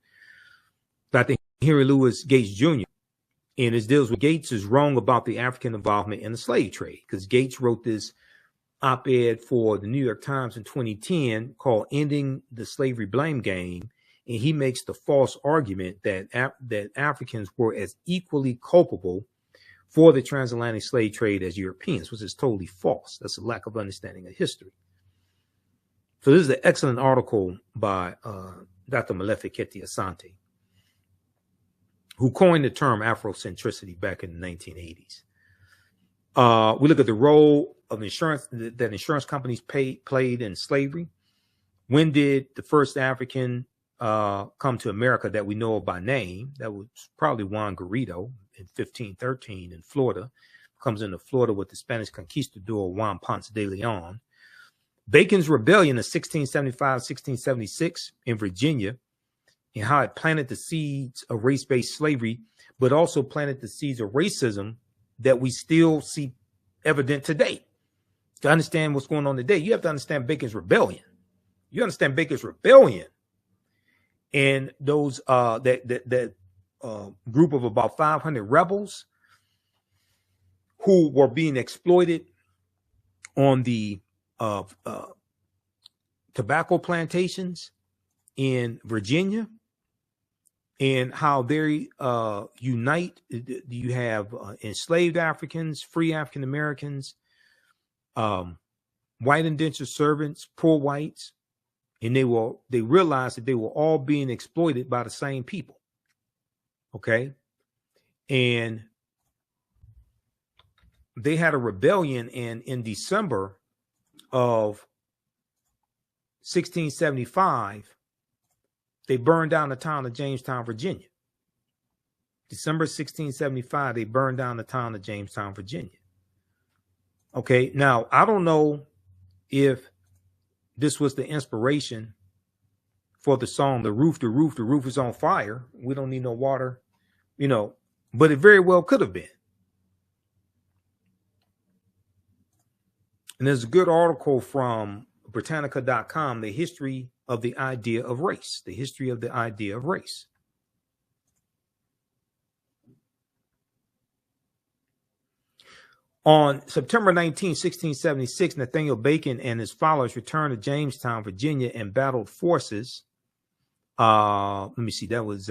Dr. Henry Louis Gates Jr. And it deals with Gates is wrong about the African involvement in the slave trade, because Gates wrote this op-ed for the New York Times in 2010 called Ending the Slavery Blame Game. And he makes the false argument that Africans were as equally culpable for the transatlantic slave trade as Europeans, which is totally false. That's a lack of understanding of history. So this is an excellent article by Dr. Maleficenti Asante, who coined the term Afrocentricity back in the 1980s. We look at the role of insurance that insurance companies played in slavery. When did the first African come to America that we know of by name? That was probably Juan Garrido in 1513 in Florida. Comes into Florida with the Spanish conquistador Juan Ponce de Leon. Bacon's Rebellion of 1675-1676 in Virginia, and how it planted the seeds of race-based slavery, but also planted the seeds of racism that we still see evident today. To understand what's going on today, you have to understand Bacon's Rebellion. You understand Bacon's Rebellion and those that group of about 500 rebels who were being exploited on the tobacco plantations in Virginia, and how they unite. You have enslaved Africans, free African Americans, white indentured servants, poor whites, and they realized that they were all being exploited by the same people. Okay, and they had a rebellion, and in December of 1675, they burned down the town of Jamestown, Virginia. December 1675, they burned down the town of Jamestown, Virginia. Okay, now I don't know if this was the inspiration for the song, the roof is on fire. We don't need no water, you know, but it very well could have been. And there's a good article from Britannica.com, the history of the idea of race, the history of the idea of race. On September 19, 1676, Nathaniel Bacon and his followers returned to Jamestown, Virginia, and battled forces. Let me see, that was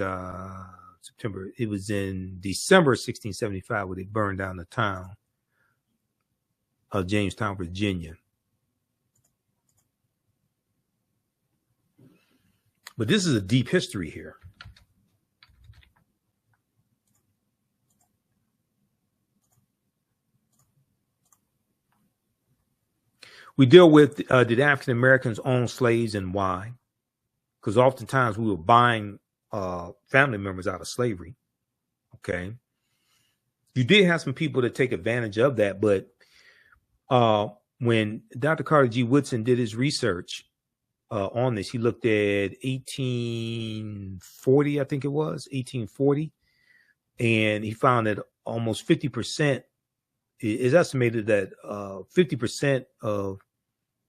September. It was in December 1675 where they burned down the town of Jamestown, Virginia. But this is a deep history here. We deal with did African Americans own slaves and why? Because oftentimes we were buying family members out of slavery. Okay. You did have some people that take advantage of that, but when Dr. Carter G. Woodson did his research on this, he looked at 1840, I think it was, 1840, and he found that almost 50%, is estimated that 50% of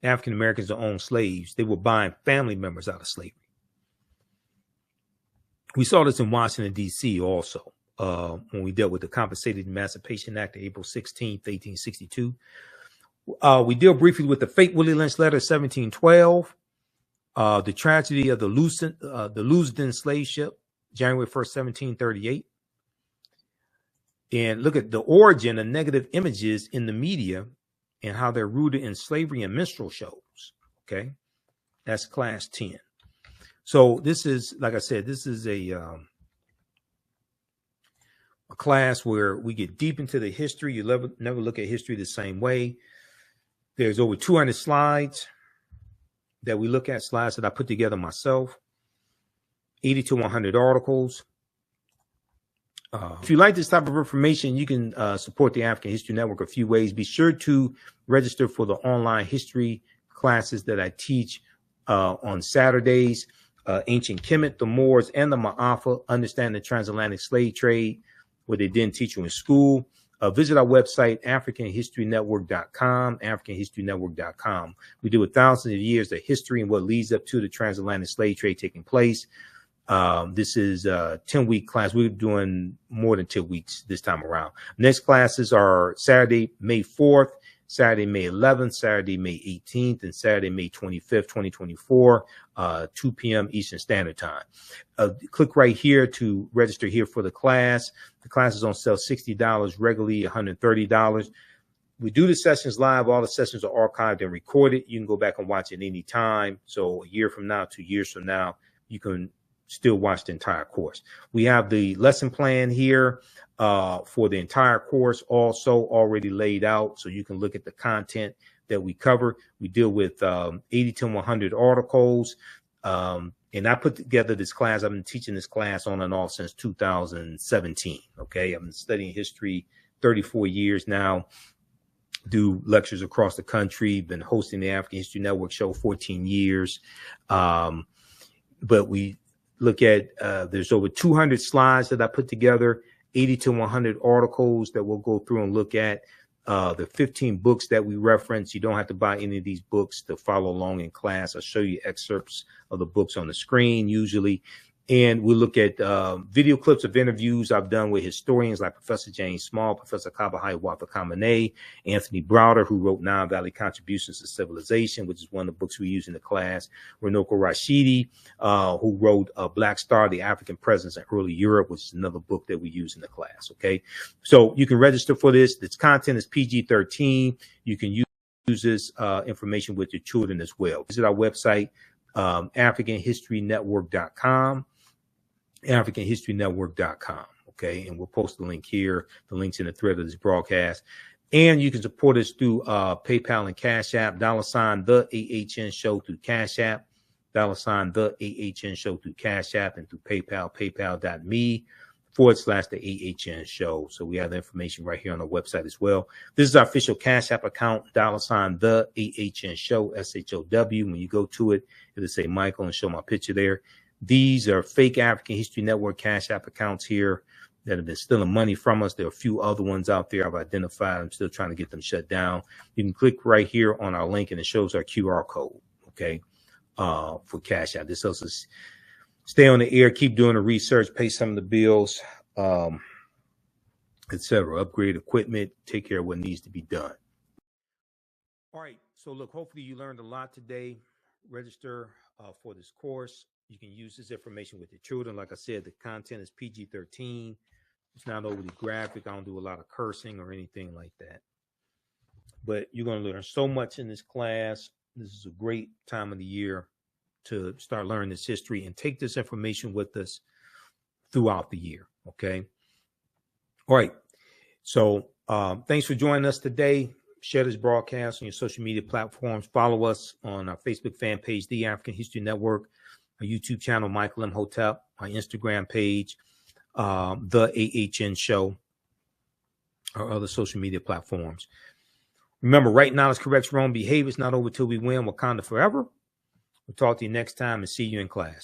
African Americans that owned slaves, they were buying family members out of slavery. We saw this in Washington, D.C. also when we dealt with the Compensated Emancipation Act of April 16th, 1862. We deal briefly with the fake Willie Lynch letter, 1712, the tragedy of the Lusden slave ship, January 1st, 1738. And look at the origin of negative images in the media and how they're rooted in slavery and minstrel shows. Okay, that's class 10. So this is, like I said, this is a class where we get deep into the history. You never look at history the same way. There's over 200 slides that we look at, slides that I put together myself, 80 to 100 articles. If you like this type of information, you can support the African History Network a few ways. Be sure to register for the online history classes that I teach on Saturdays. Ancient Kemet, the Moors, and the Maafa, Understand the Transatlantic Slave Trade, what they didn't teach you in school. Visit our website, AfricanHistoryNetwork.com, AfricanHistoryNetwork.com. We deal with thousands of years of history and what leads up to the transatlantic slave trade taking place. This is a 10-week class. We're doing more than 10 weeks this time around. Next classes are Saturday, May 4th, Saturday, May 11th, Saturday, May 18th, and Saturday, May 25th, 2024, 2 p.m. Eastern Standard Time. Click right here to register here for the class. The class is on sale $60, regularly $130. We do the sessions live. All the sessions are archived and recorded. You can go back and watch it any time. So a year from now, 2 years from now, you can still watch the entire course. We have the lesson plan here for the entire course also already laid out, so you can look at the content that we cover. We deal with 80 to 100 articles, and I put together this class. I've been teaching this class on and off since 2017. Okay, I've been studying history 34 years now. Do lectures across the country. Been hosting the African History Network show 14 years, but we look at there's over 200 slides that I put together, 80 to 100 articles that we'll go through and look at, the 15 books that we reference. You don't have to buy any of these books to follow along in class. I'll show you excerpts of the books on the screen usually. And we look at video clips of interviews I've done with historians like Professor James Small, Professor Kabahai Wafa-Kamene, Anthony Browder, who wrote Nile Valley Contributions to Civilization, which is one of the books we use in the class, Runoko Rashidi, who wrote Black Star, the African Presence in Early Europe, which is another book that we use in the class. Okay, so you can register for this. Its content is PG-13. You can use this information with your children as well. Visit our website, AfricanHistoryNetwork.com. AfricanHistoryNetwork.com. Okay, and we'll post the link here. The link's in the thread of this broadcast. And you can support us through PayPal and Cash App, $ the AHN show through Cash App, $ the AHN show through Cash App, and through PayPal, paypal.me /the AHN show. So we have the information right here on the website as well. This is our official Cash App account, $ the AHN show, SHOW. When you go to it, it'll say Michael and show my picture there. These are fake African History Network Cash App accounts here that have been stealing money from us. There are a few other ones out there I've identified. I'm still trying to get them shut down. You can click right here on our link and it shows our QR code, okay, for Cash App. This helps us stay on the air, keep doing the research, pay some of the bills, etc. Upgrade equipment, take care of what needs to be done. All right, so look, hopefully you learned a lot today. Register for this course. You can use this information with your children. Like I said, the content is PG-13. It's not overly graphic. I don't do a lot of cursing or anything like that. But you're going to learn so much in this class. This is a great time of the year to start learning this history and take this information with us throughout the year. Okay. All right. So thanks for joining us today. Share this broadcast on your social media platforms. Follow us on our Facebook fan page, The African History Network, our YouTube channel, Michael Imhotep, our Instagram page, The AHN Show, our other social media platforms. Remember, right knowledge corrects wrong behavior. It's not over till we win. Wakanda forever. We'll talk to you next time and see you in class.